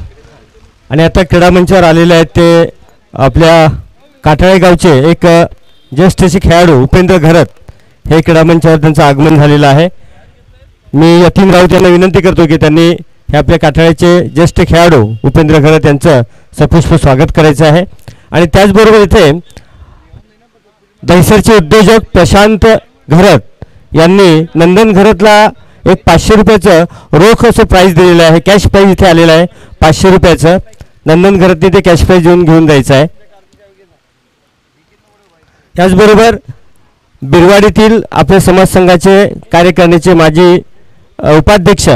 आणि आता क्रीडा मंचावर आलेले आहेत ते आपल्या काठाळे गावचे एक ज्येष्ठ असे खेळाडू उपेंद्र घरत. हे क्रीडा मंचावर त्यांचं आगमन झालेलं आहे. मी यतीन राऊत यांना विनंती करतो की त्यांनी हे आपल्या काठाळ्याचे ज्येष्ठ खेळाडू उपेंद्र घरत यांचं सपुष्प स्वागत करायचं आहे. आणि त्याचबरोबर इथे दहिसरचे उद्योजक प्रशांत घरत यांनी नंदन घरतला एक 500 रुपयाचं रोख असं प्राईज दिलेलं आहे. कॅश प्राईज इथे आलेलं आहे 500 रुपयाचं. नंदन घरतने ते कॅश प्राईज घेऊन जायचं आहे. त्याचबरोबर बिरवाडीतील आपल्या समाज संघाचे कार्यकारिणीचे माजी उपाध्यक्ष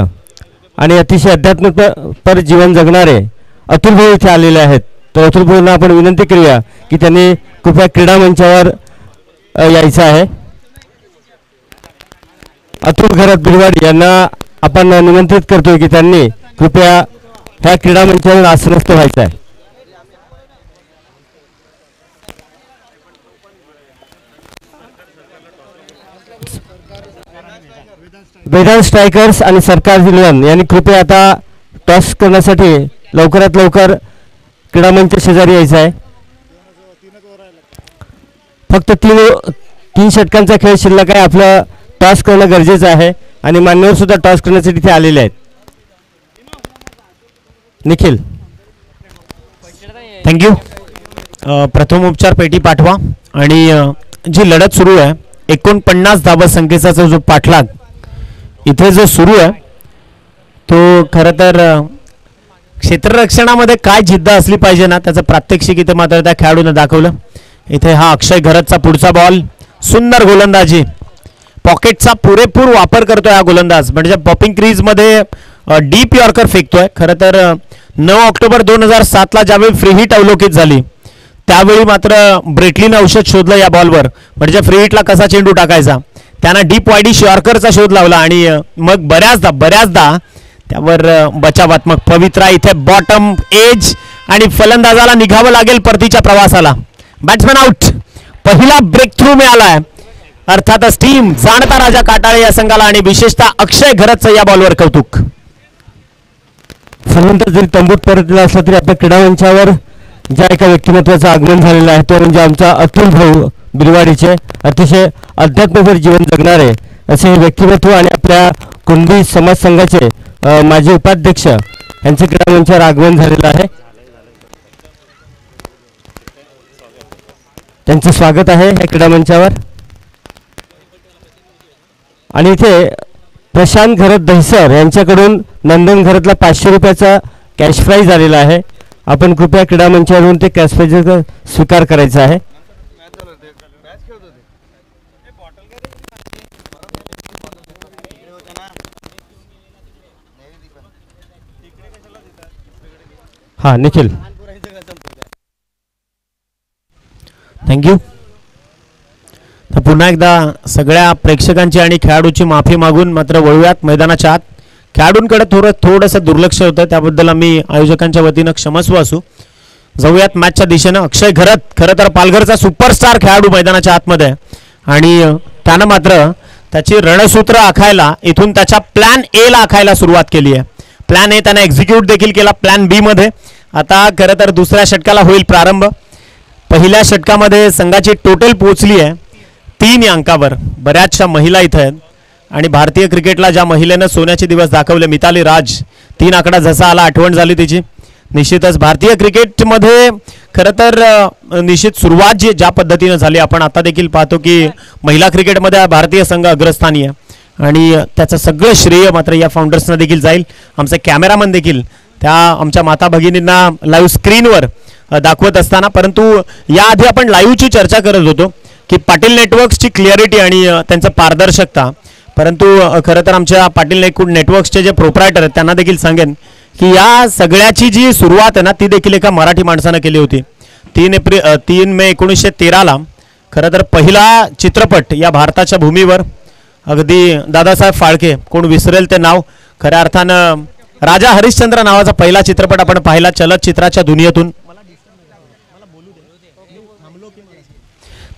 आणि अतिशय अध्यात्मपर जीवन जगणारे अतुल भाऊ इथे आलेले आहेत. तर अतुल भाऊंना आपण विनंती करूया की त्यांनी कृपया क्रीडा मंचावर यायचं आहे. अतुल घरत बिरवाडी यांना आपण निमंत्रित करतोय की त्यांनी कृपया ह्या क्रीडा मंचावर आसनस्थ व्हायचं आहे. वेदांत स्ट्रायकर्स आणि सरकार विल्वन यांनी कृपया आता टॉस करण्यासाठी लवकरात लवकर क्रीडा मंच शेजारी यायचं आहे. फक्त तीन षटकांचा खेळ शिल्लक आहे. आपलं टॉस करणं गरजेचं आहे आणि मान्यवर सुद्धा टॉस करण्यासाठी इथे आलेले आहेत. निखिल, थँक्यू. प्रथम उपचार पेटी पाठवा. आणि जी लढत सुरू आहे 49 धावसंख्येचा जो पाठलाग इथे जो सुरू आहे तो खरं तर क्षेत्ररक्षणामध्ये काय जिद्द असली पाहिजे ना त्याचं प्रात्यक्षिक इथे मात्र त्या खेळाडूने दाखवलं. इथे हा अक्षय घरतचा पुढचा बॉल, सुंदर गोलंदाजी, पॉकेटचा पुरेपूर वापर करतोय हा गोलंदाज. म्हणजे पॉपिंग क्रीजमध्ये डीप यॉर्कर फेकतोय. खरं तर 9 ऑक्टोबर 2007ला ज्यावेळी फ्री हिट अवलोकित झाली त्यावेळी मात्र ब्रेटलीनं औषध शोधलं या बॉलवर. म्हणजे फ्री हिटला कसा चेंडू टाकायचा, त्यांना डीप वायडिश यॉर्करचा शोध लावला आणि मग बऱ्याचदा त्यावर बचावात्मक पवित्रा. इथे बॉटम एज आणि फलंदाजाला निघावं लागेल परतीच्या प्रवासाला. Batsman out. पहिला ब्रेक थ्रू मिळालाय. अर्थातच टीम जाणता राजा काटाळे या संघाला आणि विशेषतः अक्षय घरतचं या बॉलवर कौतुक. फलंदाज जरी तंबूत परतला असला तरी आपल्या क्रीडा मंचावर ज्या एका व्यक्तिमत्वाचं आगमन झालेलं आहे तो म्हणजे आमचा अतुल भाऊ बिलवाडीचे. अतिशय अध्यात्मभर जीवन जगणारे असे हे व्यक्तिमत्व आणि आपल्या कुणबी समाज संघाचे माजी उपाध्यक्ष यांचे क्रीडा मंचावर आगमन झालेलं आहे. त्यांचं स्वागत आहे या क्रीडा मंचावर. आणि इथे प्रशांत घरत दहिसर यांच्याकडून नंदन घरतला 500 रुपयाचा कॅश प्राईज आलेला आहे. आपण कृपया क्रीडा मंचावरून ते कॅश प्राईज स्वीकार करायचा आहे. हा निखिल, थँक्यू. तर पुन्हा एकदा सगळ्या प्रेक्षकांची आणि खेळाडूची माफी मागून मात्र वळूयात मैदानाच्या आत. खेळाडूंकडे थोडंसं दुर्लक्ष होतं त्याबद्दल आम्ही आयोजकांच्या वतीनं क्षमस्व असू. जाऊयात मॅचच्या दिशेनं. अक्षय घरत खरं तर पालघरचा सुपरस्टार खेळाडू मैदानाच्या आतमध्ये आणि त्यानं मात्र त्याची रणसूत्र आखायला इथून त्याच्या प्लॅन ए ला आखायला सुरुवात केली आहे. प्लॅन ए त्यानं एक्झिक्यूट देखील केला प्लॅन बी मध्ये. आता खरं तर दुसऱ्या षटकाला होईल प्रारंभ. पहिल्या षटकामध्ये संघाची टोटल पोहोचली आहे 3 अंकावर. बऱ्याचशा महिला इथं आहेत आणि भारतीय क्रिकेटला ज्या महिलेनं सोन्याचे दिवस दाखवले मिताली राज, 3 आकडा जसा आला आठवण झाली तिची. निश्चितच भारतीय क्रिकेटमध्ये खरं तर निश्चित सुरुवात ज्या पद्धतीनं झाली आपण आता देखील पाहतो की महिला क्रिकेटमध्ये भारतीय संघ अग्रस्थानी आहे आणि त्याचं सगळं श्रेय मात्र या फाउंडर्सना देखील जाईल. आमचे कॅमेरामन देखील त्या आमच्या माता भगिनींना लाईव्ह स्क्रीनवर दाखवत असताना. परंतु याआधी आपण लाईव्हची चर्चा करत होतो की पाटील नेटवर्क्सची क्लिअरिटी आणि त्यांचं पारदर्शकता. परंतु खरं तर आमच्या पाटील नेटवर्क्सचे जे प्रोप्रायटर आहेत त्यांना देखील सांगेन की या सगळ्याची जी सुरुवात आहे ना ती देखील एका मराठी माणसानं केली होती. 3 मे 1913ला खरं तर पहिला चित्रपट या भारताच्या भूमीवर, अगदी दादासाहेब फाळके, कोण विसरेल ते नाव, खऱ्या अर्थानं राजा हरिश्चंद्र नावाचा पहिला चित्रपट आपण पाहिला चलचित्राच्या दुनियेतून.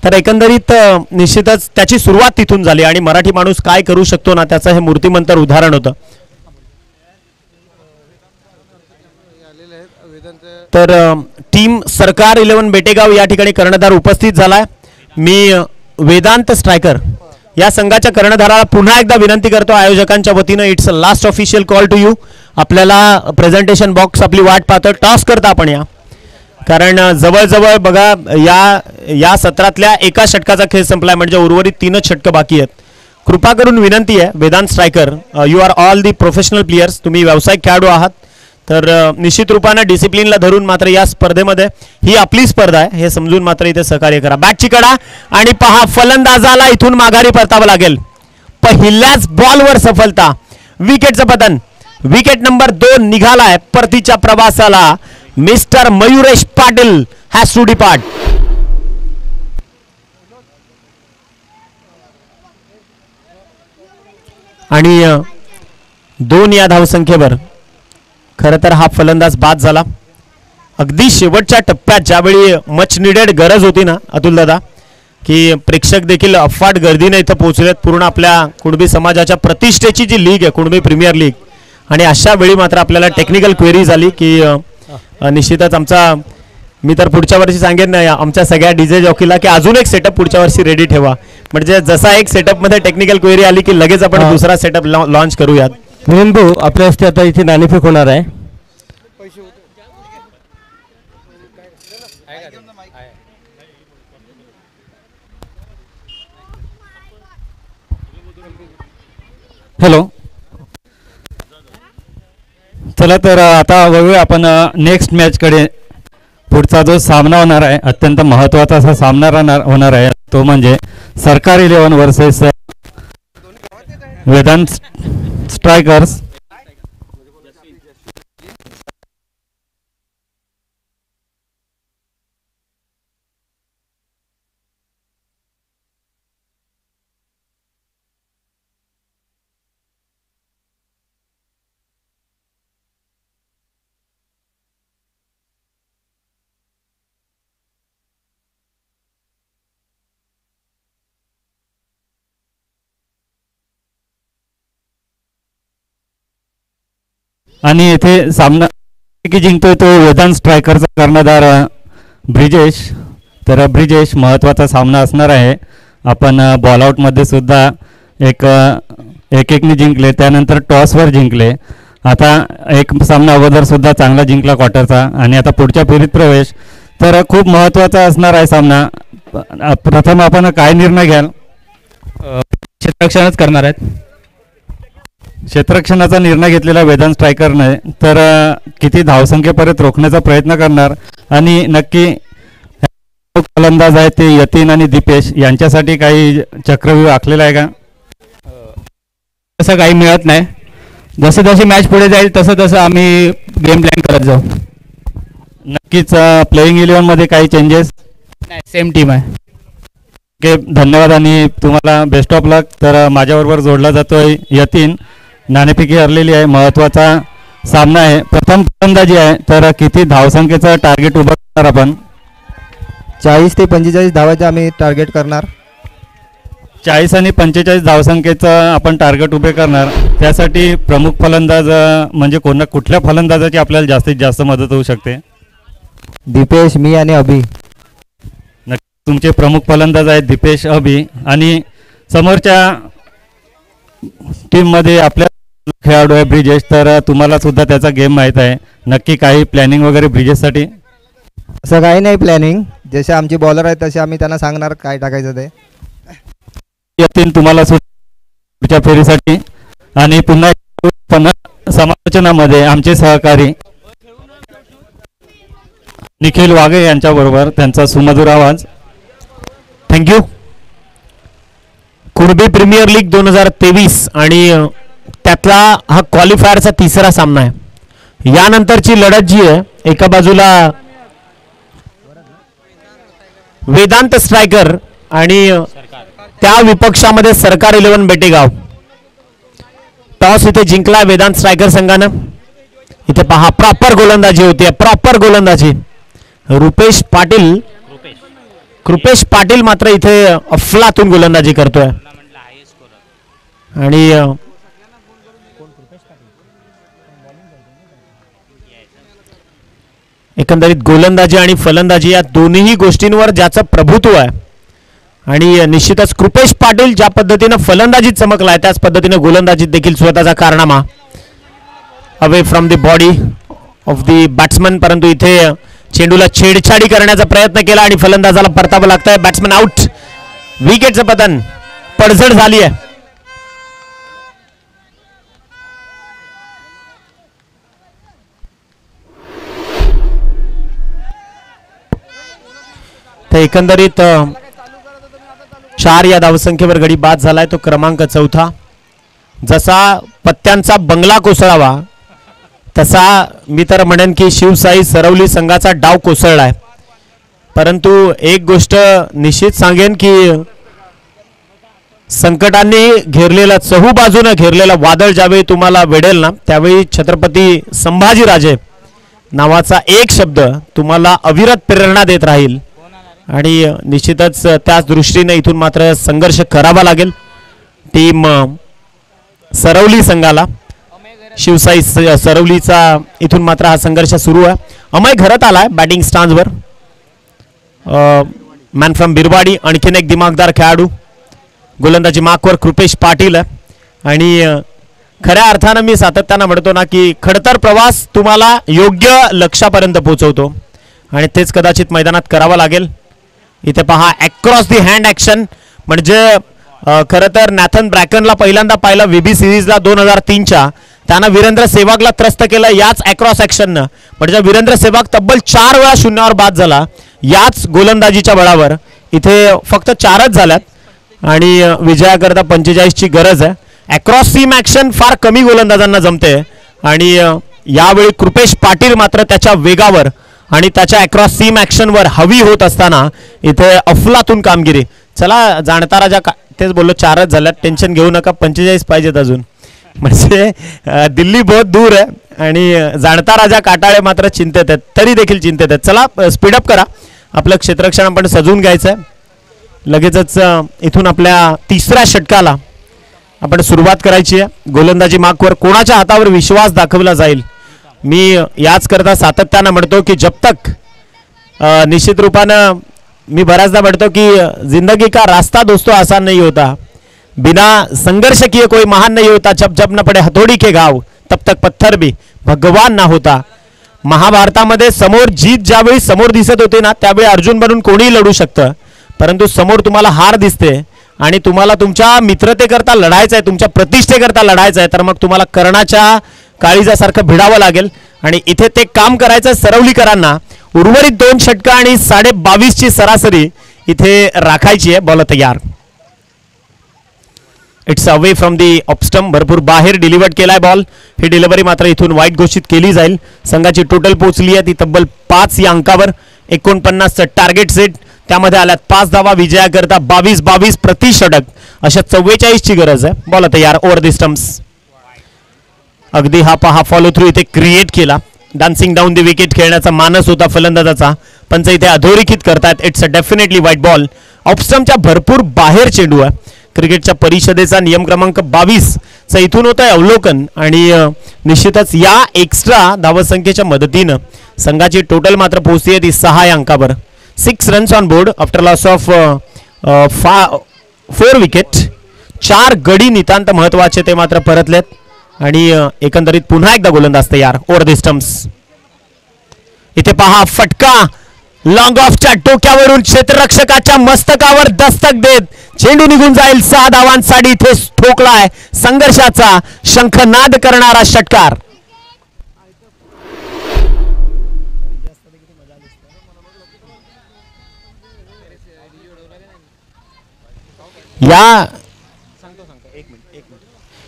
तर एकंदरीत निश्चितच त्याची सुरुवात तिथून झाली आणि मराठी माणूस काय करू शकतो ना त्याचं हे मूर्तिमंतर उदाहरण होतं. तर टीम सरकार 11 बेटेगाव या ठिकाणी कर्णधार उपस्थित झालाय. मी वेदांत स्ट्रायकर या संघाच्या कर्णधाराला पुन्हा एकदा विनंती करतो आयोजकांच्या वतीनं, it's a last official call to you. आपल्याला प्रेझेंटेशन बॉक्स आपली वाट पाहतो. टॉस करता आपण या, कारण जवळजवळ बघा या सत्रातल्या एका षटकाचा खेळ संपलाय म्हणजे उर्वरित 3च षटकं बाकी आहेत. कृपा करून विनंती आहे Vedant striker, you are all the professional players, तुम्ही व्यावसायिक खेळाडू आहात. तर निश्चित रूपाने डिसिप्लिनला धरून मात्र या स्पर्धेमध्ये ही आपली स्पर्धा आहे हे समजून मात्र इथे सहकार्य करा. बॅटची कडा आणि पहा फलंदाजाला इथून माघारी परतावं लागेल. पहिल्याच बॉलवर सफलता, विकेटचं पतन. विकेट नंबर 2 निघालाय परतीच्या प्रवासाला. Mister Mayuresh Patil has to depart. आणि 2 या धावसंख्येवर खरं तर हा फलंदाज बाद झाला. अगदी शेवटच्या टप्प्यात ज्यावेळी मच निडेड गरज होती ना अतुल दादा, की प्रेक्षक देखील अफाट गर्दीने इथं पोहोचलेत पूर्ण आपल्या कुणबी समाजाच्या प्रतिष्ठेची जी लीग आहे कुणबी प्रीमियर लीग, आणि अशा वेळी मात्र आपल्याला टेक्निकल क्वेरी झाली की निश्चितच आमचा मी तर पुढच्या वर्षी सांगेन ना आमच्या सगळ्या डीजे जॉकीला की अजून एक सेटअप पुढच्या वर्षी रेडी ठेवा. म्हणजे जसा एक सेटअपमध्ये टेक्निकल क्वेरी आली की लगेच आपण दुसरा सेटअप लॉन्च करूयात. मिलिंद भाऊ, आपल्या हस्ते आता इथे नाणेफेक होणार आहे. हॅलो, चला तर आता वळूया आपण नेक्स्ट मॅचकडे. पुढचा जो सामना होणार आहे अत्यंत महत्त्वाचा असा सामना होणार आहे तो म्हणजे सरकार 11 वर्सेस वेदांत स्ट्रायकर्स. आणि येथे सामना की जिंकतोय तो वेदांत स्ट्रायकरचा कर्णधार ब्रिजेश. तर ब्रिजेश, महत्त्वाचा सामना असणार आहे. आपण बॉलआउटमध्ये सुद्धा एकने जिंकले, त्यानंतर टॉसवर जिंकले. आता एक सामना अगोदर सुद्धा चांगला जिंकला क्वार्टरचा आणि आता पुढच्या फेरीत प्रवेश. तर खूप महत्त्वाचा असणार आहे सामना. प्रथम आपण काय निर्णय घ्याल? क्षेत्ररक्षणच करणार आहेत. क्षेत्ररक्षणाचा निर्णय घेतलेला वेदांत स्ट्रायकरने. तर किती धावसंख्येपर्यंत रोखण्याचा प्रयत्न करणार आणि नक्की फलंदाज आहेत ते यतीन आणि दीपेश यांच्यासाठी काही चक्रव्यूह आखलेला आहे का? तसं काही मिळत नाही. जसं जशी मॅच पुढे जाईल तसं तसं आम्ही गेम प्लॅन करत जाऊ. नक्कीच प्लेइंग 11 मध्ये काही चेंजेस नाही, सेम टीम आहे. ओके, धन्यवाद आणि तुम्हाला बेस्ट ऑफ लक. तर माझ्याबरोबर जोडला जातोय यतीन. नाणेफेकी हरलेली आहे. महत्त्वाचा सामना आहे. प्रथम फलंदाजी आहे. तर किती धावसंख्येचं टार्गेट उभं करणार आपण? 40 ते 45 धावाचे आम्ही टार्गेट करणार. 40 आणि 45 धावसंख्येचं आपण टार्गेट उभे करणार. त्यासाठी प्रमुख फलंदाज म्हणजे कुठल्या फलंदाजाची आपल्याला जास्तीत जास्त मदत होऊ शकते? दीपेश, मी आणि अभि. तुमचे प्रमुख फलंदाज आहेत दीपेश, अभि. आणि समोरच्या टीममध्ये आपल्या खेळाडू आहे ब्रिजेश. तर तुम्हाला सुद्धा त्याचा गेम माहीत आहे. नक्की काही प्लॅनिंग वगैरे ब्रिजेशसाठी? असं काही नाही प्लॅनिंग. जसे आमचे बॉलर आहेत तसे आम्ही त्यांना सांगणार काय टाकायचं ते. येतील तुम्हाला पुढच्या फेरीसाठी. आणि पुन्हा समालोचनामध्ये आमचे सहकारी निखिल वाघे यांच्याबरोबर त्यांचा सुमधुर आवाज. थँक्यू. कुणबी प्रीमियर लीग 2023 आणि त्यातला हा क्वालिफायरचा तिसरा सामना आहे. यानंतरची लढत जी आहे, एका बाजूला वेदांत स्ट्रायकर आणि त्या विपक्षामध्ये सरकार 11 बेटेगाव. टॉस इथे जिंकला वेदांत स्ट्रायकर संघानं. इथे पहा प्रॉपर गोलंदाजी होती, प्रॉपर गोलंदाजी. कृपेश पाटील मात्र इथे अफलातून गोलंदाजी करतोय. आणि एकंदरीत गोलंदाजी आणि फलंदाजी या दोन्ही गोष्टींवर ज्याचं प्रभुत्व आहे. आणि निश्चितच कृपेश पाटील ज्या पद्धतीने फलंदाजीत चमकलाय त्याच पद्धतीने गोलंदाजीत देखील स्वतःचा कारनामा. Away from the body of the batsman. परंतु इथे चेंडूला छेडछाडी करण्याचा प्रयत्न केला आणि फलंदाजाला परतावं लागतंय. Batsman out. विकेटचं पतन. पडझड झाली आहे. तर एकंदरीत 4 या धावसंख्येवर गडी बाद झालाय. तो क्रमांक 4. जसा पत्त्यांचा बंगला कोसळावा तसा मी तर म्हणेन की शिवसाई सरवली संघाचा डाव कोसळलाय. परंतु एक गोष्ट निश्चित सांगेन की संकटांनी घेरलेला, चहूबाजूने घेरलेला वादळ ज्यावेळी तुम्हाला वेढेल ना त्यावेळी छत्रपती संभाजीराजे नावाचा एक शब्द तुम्हाला अविरत प्रेरणा देत राहील. आणि निश्चितच त्याच दृष्टीने इथून मात्र संघर्ष करावा लागेल टीम सरवली संघाला. शिवसाई सरवलीचा इथून मात्र हा संघर्ष सुरू आहे. अमय घरात आलाय बॅटिंग स्टान्सवर. मॅन फ्रॉम बिरवाडी आणखीन एक दिमागदार खेळाडू. गोलंदाजी मार्कवर कृपेश पाटील आणि खऱ्या अर्थानं मी सातत्यानं म्हणतो ना की खडतर प्रवास तुम्हाला योग्य लक्ष्यापर्यंत पोहोचवतो आणि तेच कदाचित मैदानात करावं लागेल. इथे पहा अक्रॉस दी हँड ॲक्शन म्हणजे खरं तर नॅथन ब्रॅकनला पहिल्यांदा पाहिलं VB सिरीजला 2003च्या. त्यानं वीरेंद्र सेहवागला त्रस्त केलं याच अक्रॉस ॲक्शननं. म्हणजे वीरेंद्र सेहवाग तब्बल 4 वेळा शून्यावर बाद झाला याच गोलंदाजीच्या बळावर. इथे फक्त 4च झाल्यात आणि विजयाकरता 45ची गरज आहे. अक्रॉस सीम ॲक्शन फार कमी गोलंदाजांना जमते आणि यावेळी कृपेश पाटील मात्र त्याच्या वेगावर आणि त्याच्या अक्रॉस सीम ॲक्शनवर हवी होत असताना इथे अफलातून कामगिरी. चला जाणता राजा तेच बोललो 4च झाल्यात, टेन्शन घेऊ नका, 45 पाहिजेत अजून. म्हणजे दिल्ली बहुत दूर आहे आणि जाणता राजा काटाळे मात्र चिंतेत आहेत, तरी देखील चिंतेत आहेत. चला स्पीडअप करा, आपलं क्षेत्ररक्षण आपण सजवून घ्यायचं आहे. लगेचच इथून आपल्या तिसऱ्या षटकाला आपण सुरुवात करायची आहे. गोलंदाजी मार्कवर कोणाच्या हातावर विश्वास दाखवला जाईल मी याच करता सातत्यानं म्हणतो की जब तक निश्चित रूपानं मी बऱ्याचदा म्हणतो की जिंदगी का रास्ता दोस्तों आसान नहीं होता, बिना संघर्ष किए कोई महान नहीं होता, जब जब न पड़े हथौड़ी के घाव तब तक पत्थर भी भगवान ना होता. महाभारतामध्ये समोर जीत ज्यावेळी समोर दिसत होते ना त्यावेळी अर्जुन बनून कोणीही लढू शकतं, परंतु समोर तुम्हाला हार दिसते आणि तुम्हाला तुमच्या मित्रतेकरता लढायचं आहे, तुमच्या प्रतिष्ठेकरता लढायचं आहे, तर मग तुम्हाला कर्णाच्या काळीजासारखं भिडावं लागेल. आणि इथे ते काम करायचं सरवलीकरांना. उर्वरित 2 षटकं आणि 22.5ची सरासरी इथे राखायची आहे. बॉल तयार. It's away from the off stump. भरपूर बाहेर डिलिव्हर्ड केलाय बॉल. ही डिलिव्हरी मात्र इथून वाईट घोषित केली जाईल. संघाची टोटल पोहोचली आहे ती तब्बल 5 या अंकावर. 49चं टार्गेट सेट, त्यामध्ये आल्यात 5 धावा. विजयाकरता 22-22 प्रति षटक अशा 44ची गरज आहे. बॉल तयार. ओव्हर दी स्टम्प्स. अगदी हा पहा फॉलो थ्रू इथे क्रिएट केला. डान्सिंग डाऊन दी विकेट खेळण्याचा मानस होता फलंदाजाचा, पंच इथे अधोरेखित करतात. इट्स अ डेफिनेटली वाईट बॉल. ऑफस्टम्पच्या भरपूर बाहेर चेंडू आहे. क्रिकेटच्या परिषदेचा नियम क्रमांक 22चं इथून होत आहे अवलोकन आणि निश्चितच या एक्स्ट्रा धावसंख्येच्या मदतीनं संघाची टोटल मात्र पोहोचली आहे ती 6 या अंकावर. 6 runs on board after loss of 4 wicket. 4 गडी नितांत महत्वाचे ते मात्र परतलेत आणि एकंदरीत पुन्हा एकदा गोलंदाज तयार. Over the stumps. इथे पहा फटका लॉंग ऑफच्या डोक्यावरून क्षेत्ररक्षकाच्या मस्तकावर दस्तक देत चेंडू निघून जाईल. 6 धावांसाठी इथे ठोकलाय संघर्षाचा शंखनाद करणारा षटकार.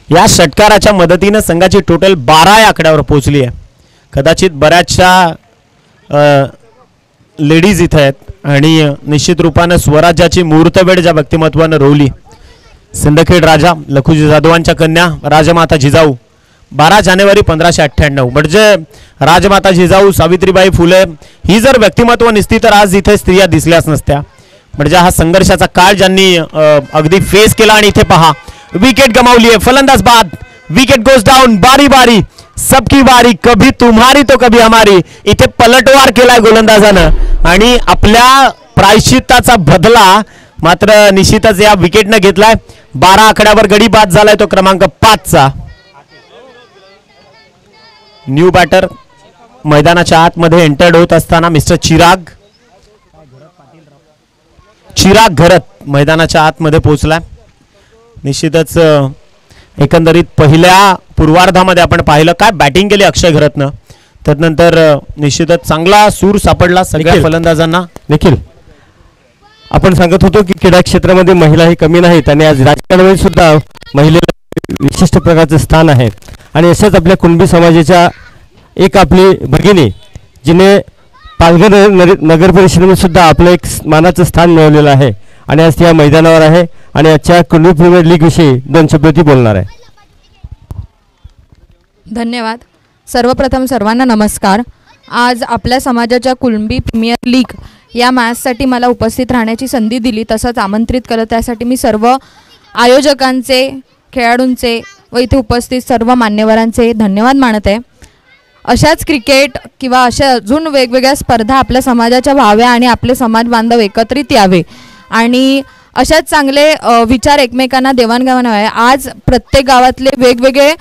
या षटकाराच्या मदतीनं संघाची टोटल 12 या आकड्यावर पोहोचली आहे. कदाचित बऱ्याचशा लेडीज इथे आहेत आणि निश्चित रूपानं स्वराज्याची मुहूर्तवेळ ज्या व्यक्तिमत्वानं रोवली, सिंदखेड राजा लखुजी जाधवांच्या कन्या राजमाता जिजाऊ 12 जानेवारी 1598. म्हणजे राजमाता जिजाऊ सावित्रीबाई फुले ही जर व्यक्तिमत्व नसती तर आज इथे स्त्रिया दिसल्याच नसत्या. म्हणजे हा संघर्षाचा काळ ज्यांनी अगदी फेस केला. आणि इथे पहा विकेट गमावली आहे. फलंदाज बाद. Wicket goes down. बारी बारी सबकी बारी, कभी तुम्हारी तो कभी हमारी. इथे पलटवार केलाय गोलंदाजानं आणि आपल्या प्रायश्चित्ताचा बदला मात्र निश्चितच या विकेटनं घेतलाय. 12 आकड्यावर गडी बाद झालाय तो क्रमांक 5चा. न्यू बॅटर मैदानाच्या आतमध्ये एंटर्ड होत असताना मिस्टर चिराग घरत मैदानाच्या आतमध्ये पोहोचलाय. निश्चितच एकंदरीत पहिल्या पूर्वार्धामध्ये आपण पाहिलं काय बॅटिंग केली अक्षय घरतनं. त्यानंतर निश्चितच चांगला सूर सापडला सगळ्या फलंदाजांना. देखील आपण सांगत होतो की क्रीडा क्षेत्रामध्ये महिला ही कमी नाहीत आणि आज राजकारणामध्ये सुद्धा महिलेला विशिष्ट प्रकारचं स्थान आहे. आणि अशाच आपल्या कुणबी समाजाच्या एक आपली भगिनी जिने पालघर नगर परिषदेमध्ये सुद्धा आपलं एक मानाचं स्थान मिळवलेलं आहे आणि आज त्या मैदानावर आहे आणि आजच्या कुणबी प्रीमियर लीग विषयी 2 शब्द ती बोलणार आहे. धन्यवाद. सर्वप्रथम सर्वांना नमस्कार. आज आपल्या समाजाच्या कुणबी प्रीमियर लीग या मॅचसाठी मला उपस्थित राहण्याची संधी दिली, तसंच आमंत्रित केलं, त्यासाठी मी सर्व आयोजकांचे, खेळाडूंचे व इथे उपस्थित सर्व मान्यवरांचे धन्यवाद मानत आहे. अशाच क्रिकेट किंवा अशा अजून वेगवेगळ्या स्पर्धा आपल्या समाजाच्या व्हाव्या आणि आपले समाज बांधव एकत्रित यावे आणि अशाच चांगले विचार एकमेकांना देवाणघेवाण व्हावे. आज प्रत्येक गावातले वेगवेगळे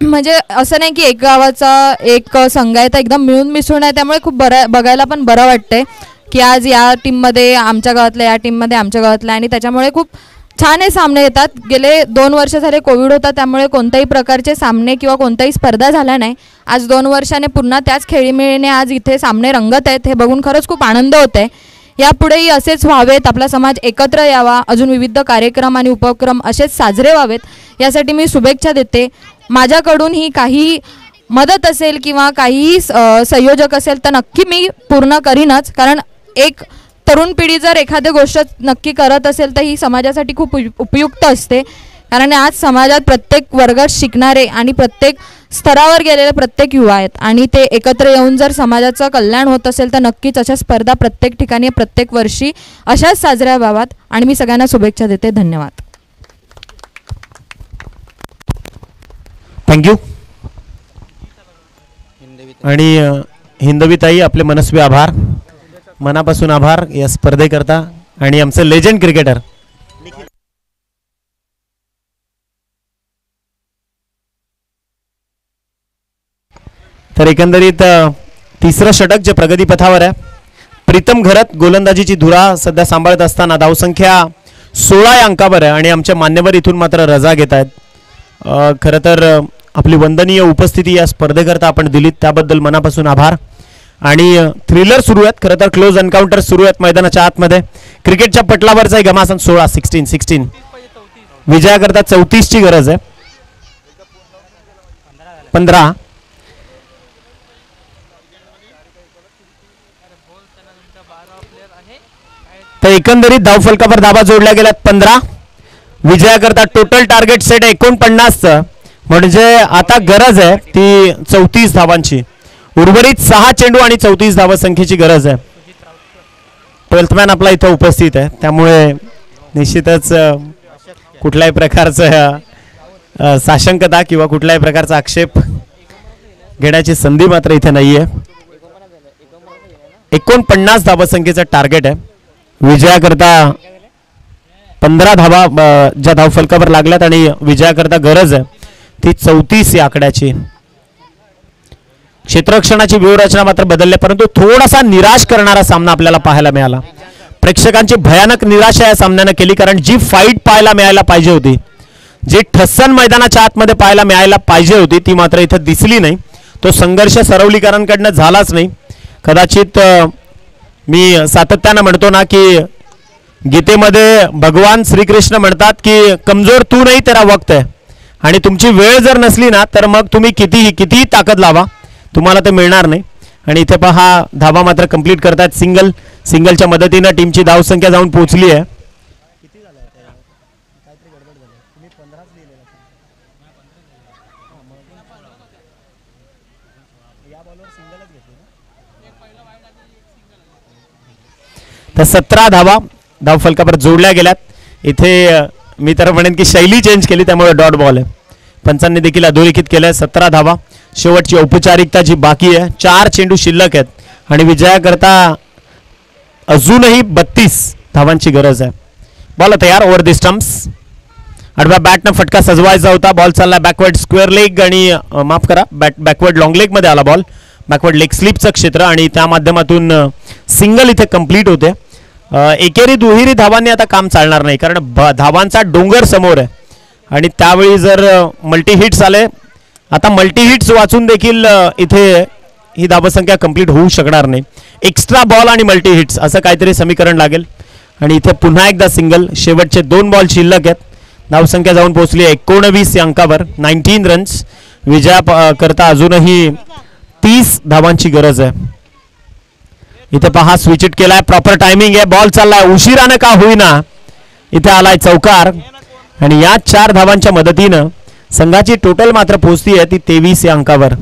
म्हणजे असं नाही की एक गावाचा एक संघ आहे तर एकदम मिळून मिसळून आहे, त्यामुळे खूप बरं बघायला पण बरं वाटतंय की आज या टीममध्ये आमच्या गावातल्या, या टीममध्ये आमच्या गावातल्या, आणि त्याच्यामुळे खूप छान हे सामने येतात. गेले 2 वर्ष झाले कोविड होता, त्यामुळे कोणत्याही प्रकारचे सामने किंवा कोणत्याही स्पर्धा झाल्या नाही. आज 2 वर्षाने पुन्हा त्याच खेळीमेळीने आज इथे सामने रंगत आहेत, हे बघून खरंच खूप आनंद होत आहे. यापुढेही असेच व्हावेत, आपला समाज एकत्र यावा, अजून विविध कार्यक्रम आणि उपक्रम असेच साजरे व्हावेत यासाठी मी शुभेच्छा देते. माझ्याकडून ही काही मदत असेल किंवा काहीही संयोजक असेल तर नक्की मी पूर्ण करीनच, कारण एक तरुण पिढी जर एखादी गोष्ट नक्की करत असेल तर ही समाजासाठी खूप उपयुक्त असते. कारण आज समाजात प्रत्येक वर्गात शिकणारे आणि प्रत्येक स्तरावर गेलेले प्रत्येक युवा आहेत आणि ते एकत्र येऊन जर समाजाचं कल्याण होत असेल तर नक्कीच अशा स्पर्धा प्रत्येक ठिकाणी प्रत्येक वर्षी अशाच साजऱ्या व्हाव्यात आणि मी सगळ्यांना शुभेच्छा देते. धन्यवाद. थँक्यू. आणि हिंदवीताई, आपले मनस्वी आभार, मनापासून आभार या स्पर्धेकरता. आणि आमचे लेजंड क्रिकेटर तर एकंदरीत तिसरं षटक जे प्रगतीपथावर आहे. प्रीतम घरत गोलंदाजीची धुरा सध्या सांभाळत असताना धावसंख्या 16 या अंकावर आहे आणि आमचे मान्यवर इथून मात्र रजा घेत आहेत. खरं तर आपली वंदनीय उपस्थिती या स्पर्धेकरता आपण दिलीत त्याबद्दल मनापासून आभार. आणि थ्रिलर सुरू आहेत, खरं तर क्लोज एन्काउंटर सुरू आहेत मैदानाच्या आतमध्ये. क्रिकेटच्या पटलावरचा घमासान 16 विजयाकरता 34ची गरज आहे. 15 तर एकंदरीत धावफलकावर धावा जोडल्या गेल्यात 15. विजयाकरता टोटल टार्गेट सेट 49चं, म्हणजे आता गरज आहे ती 34 धावांची. उर्वरित 6 चेंडू आणि 34 धावसंख्येची गरज आहे. 12th मॅन आपला इथं उपस्थित आहे, त्यामुळे निश्चितच कुठल्याही प्रकारचं साशंकता किंवा कुठल्याही प्रकारचा आक्षेप घेण्याची संधी मात्र इथे नाही आहे. 49 धावसंख्येचं टार्गेट आहे. विजयाकरता 15 धावा ज्या धावफलकावर लागल्यात आणि विजयाकरता गरज आहे ती 34 या आकड्याची. क्षेत्ररक्षणाची व्यूहरचना मात्र बदलली, परंतु थोडासा निराश करणारा सामना आपल्याला पाहायला मिळाला. प्रेक्षकांची भयानक निराशा या सामन्यानं केली, कारण जी फाईट पाहायला मिळायला पाहिजे होती, जी ठस्सन मैदानाच्या आतमध्ये पाहायला मिळायला पाहिजे होती ती मात्र इथं दिसली नाही. तो संघर्ष सरवलीकरांकडनं झालाच नाही. कदाचित मी सातत्यानं म्हणतो ना की गीतेमध्ये भगवान श्रीकृष्ण म्हणतात की कमजोर तू नाही तेरा वक्त आहे, आणि तुमची वेळ जर नसली ना तर मग तुम्ही कितीही ताकद लावा तुम्हाला ते मिळणार नाही. आणि इथे पहा धावा मात्र कंप्लीट करतात. सिंगलच्या मदतीनं टीमची धावसंख्या जाऊन पोहोचली आहे. तर 17 धावा धावफलकावर जोडल्या गेल्यात. इथे मी तर म्हणेन की शैली चेंज केली, त्यामुळे डॉट बॉल आहे. पंचांनी देखील अधोरेखित केलंय. 17 धावा. शेवटची औपचारिकता जी बाकी आहे, 4 चेंडू शिल्लक आहेत आणि विजयाकरता अजूनही 32 धावांची गरज आहे. बॉल तयार ओव्हर दी स्टंप्स. आडव्या बॅटनं फटका सजवायचा होता. बॉल चालला बॅकवर्ड स्क्वेअर लेग आणि माफ करा बॅकवर्ड लॉंग लेग मध्ये आला बॉल. बॅकवर्ड लेग स्लिपचं क्षेत्र आणि त्या माध्यमातून सिंगल इथे कंप्लीट होते. एकेरी दुहेरी धावांनी आता काम चालणार नाही, कारण धावांचा डोंगर समोर आहे आणि त्यावेळी जर मल्टी हिट्स आले, आता मल्टी हिट्स वाचून देखील इथे ही धावसंख्या कंप्लीट होऊ शकणार नाही. एक्स्ट्रा बॉल आणि मल्टी हिट्स असं काहीतरी समीकरण लागेल. आणि इथे पुन्हा एकदा सिंगल. शेवटचे 2 बॉल शिल्लक आहेत. धावसंख्या जाऊन पोहोचली 19 या अंकावर. 19 रन्स. विजयाकरता अजूनही 30 धावांची गरज आहे. इथे पहा स्विच इट केलाय. प्रॉपर टायमिंग आहे. बॉल चाललाय उशिरानं का होईना इथे आलाय चौकार आणि या 4 धावांच्या मदतीनं संघाची टोटल मात्र पोहोचती आहे ती 23 या अंकावर.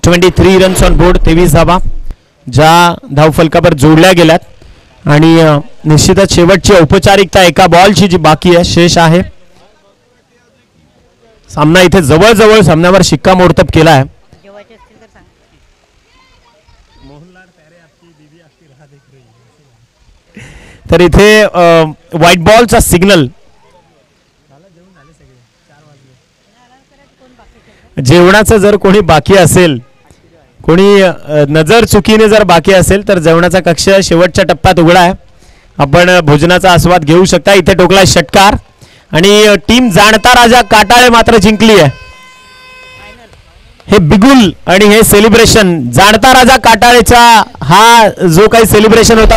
23 रन्स ऑन बोर्ड. 23 धावा ज्या धावफलकावर जोडल्या गेल्यात आणि निश्चितच शेवटची औपचारिकता एका बॉलची जी बाकी आहे शेष आहे. सामना इथे जवळजवळ सामन्यावर शिक्कामोर्तब केला आहे. तर इथे व्हाईट बॉलचा सिग्नल, जेवणाचं जर कोणी बाकी असेल, कोणी नजर चुकीने जर बाकी असेल तर जेवणाचा कक्ष शेवटच्या टप्प्यात उघडा आहे, आपण भोजनाचा आस्वाद घेऊ शकता. इथे टोकला षटकार आणि टीम जाणता राजा काटाळे मात्र जिंकली आहे. हे बिगुल आणि हे सेलिब्रेशन, जाणता राजा काटाळेचा हा जो काही सेलिब्रेशन होता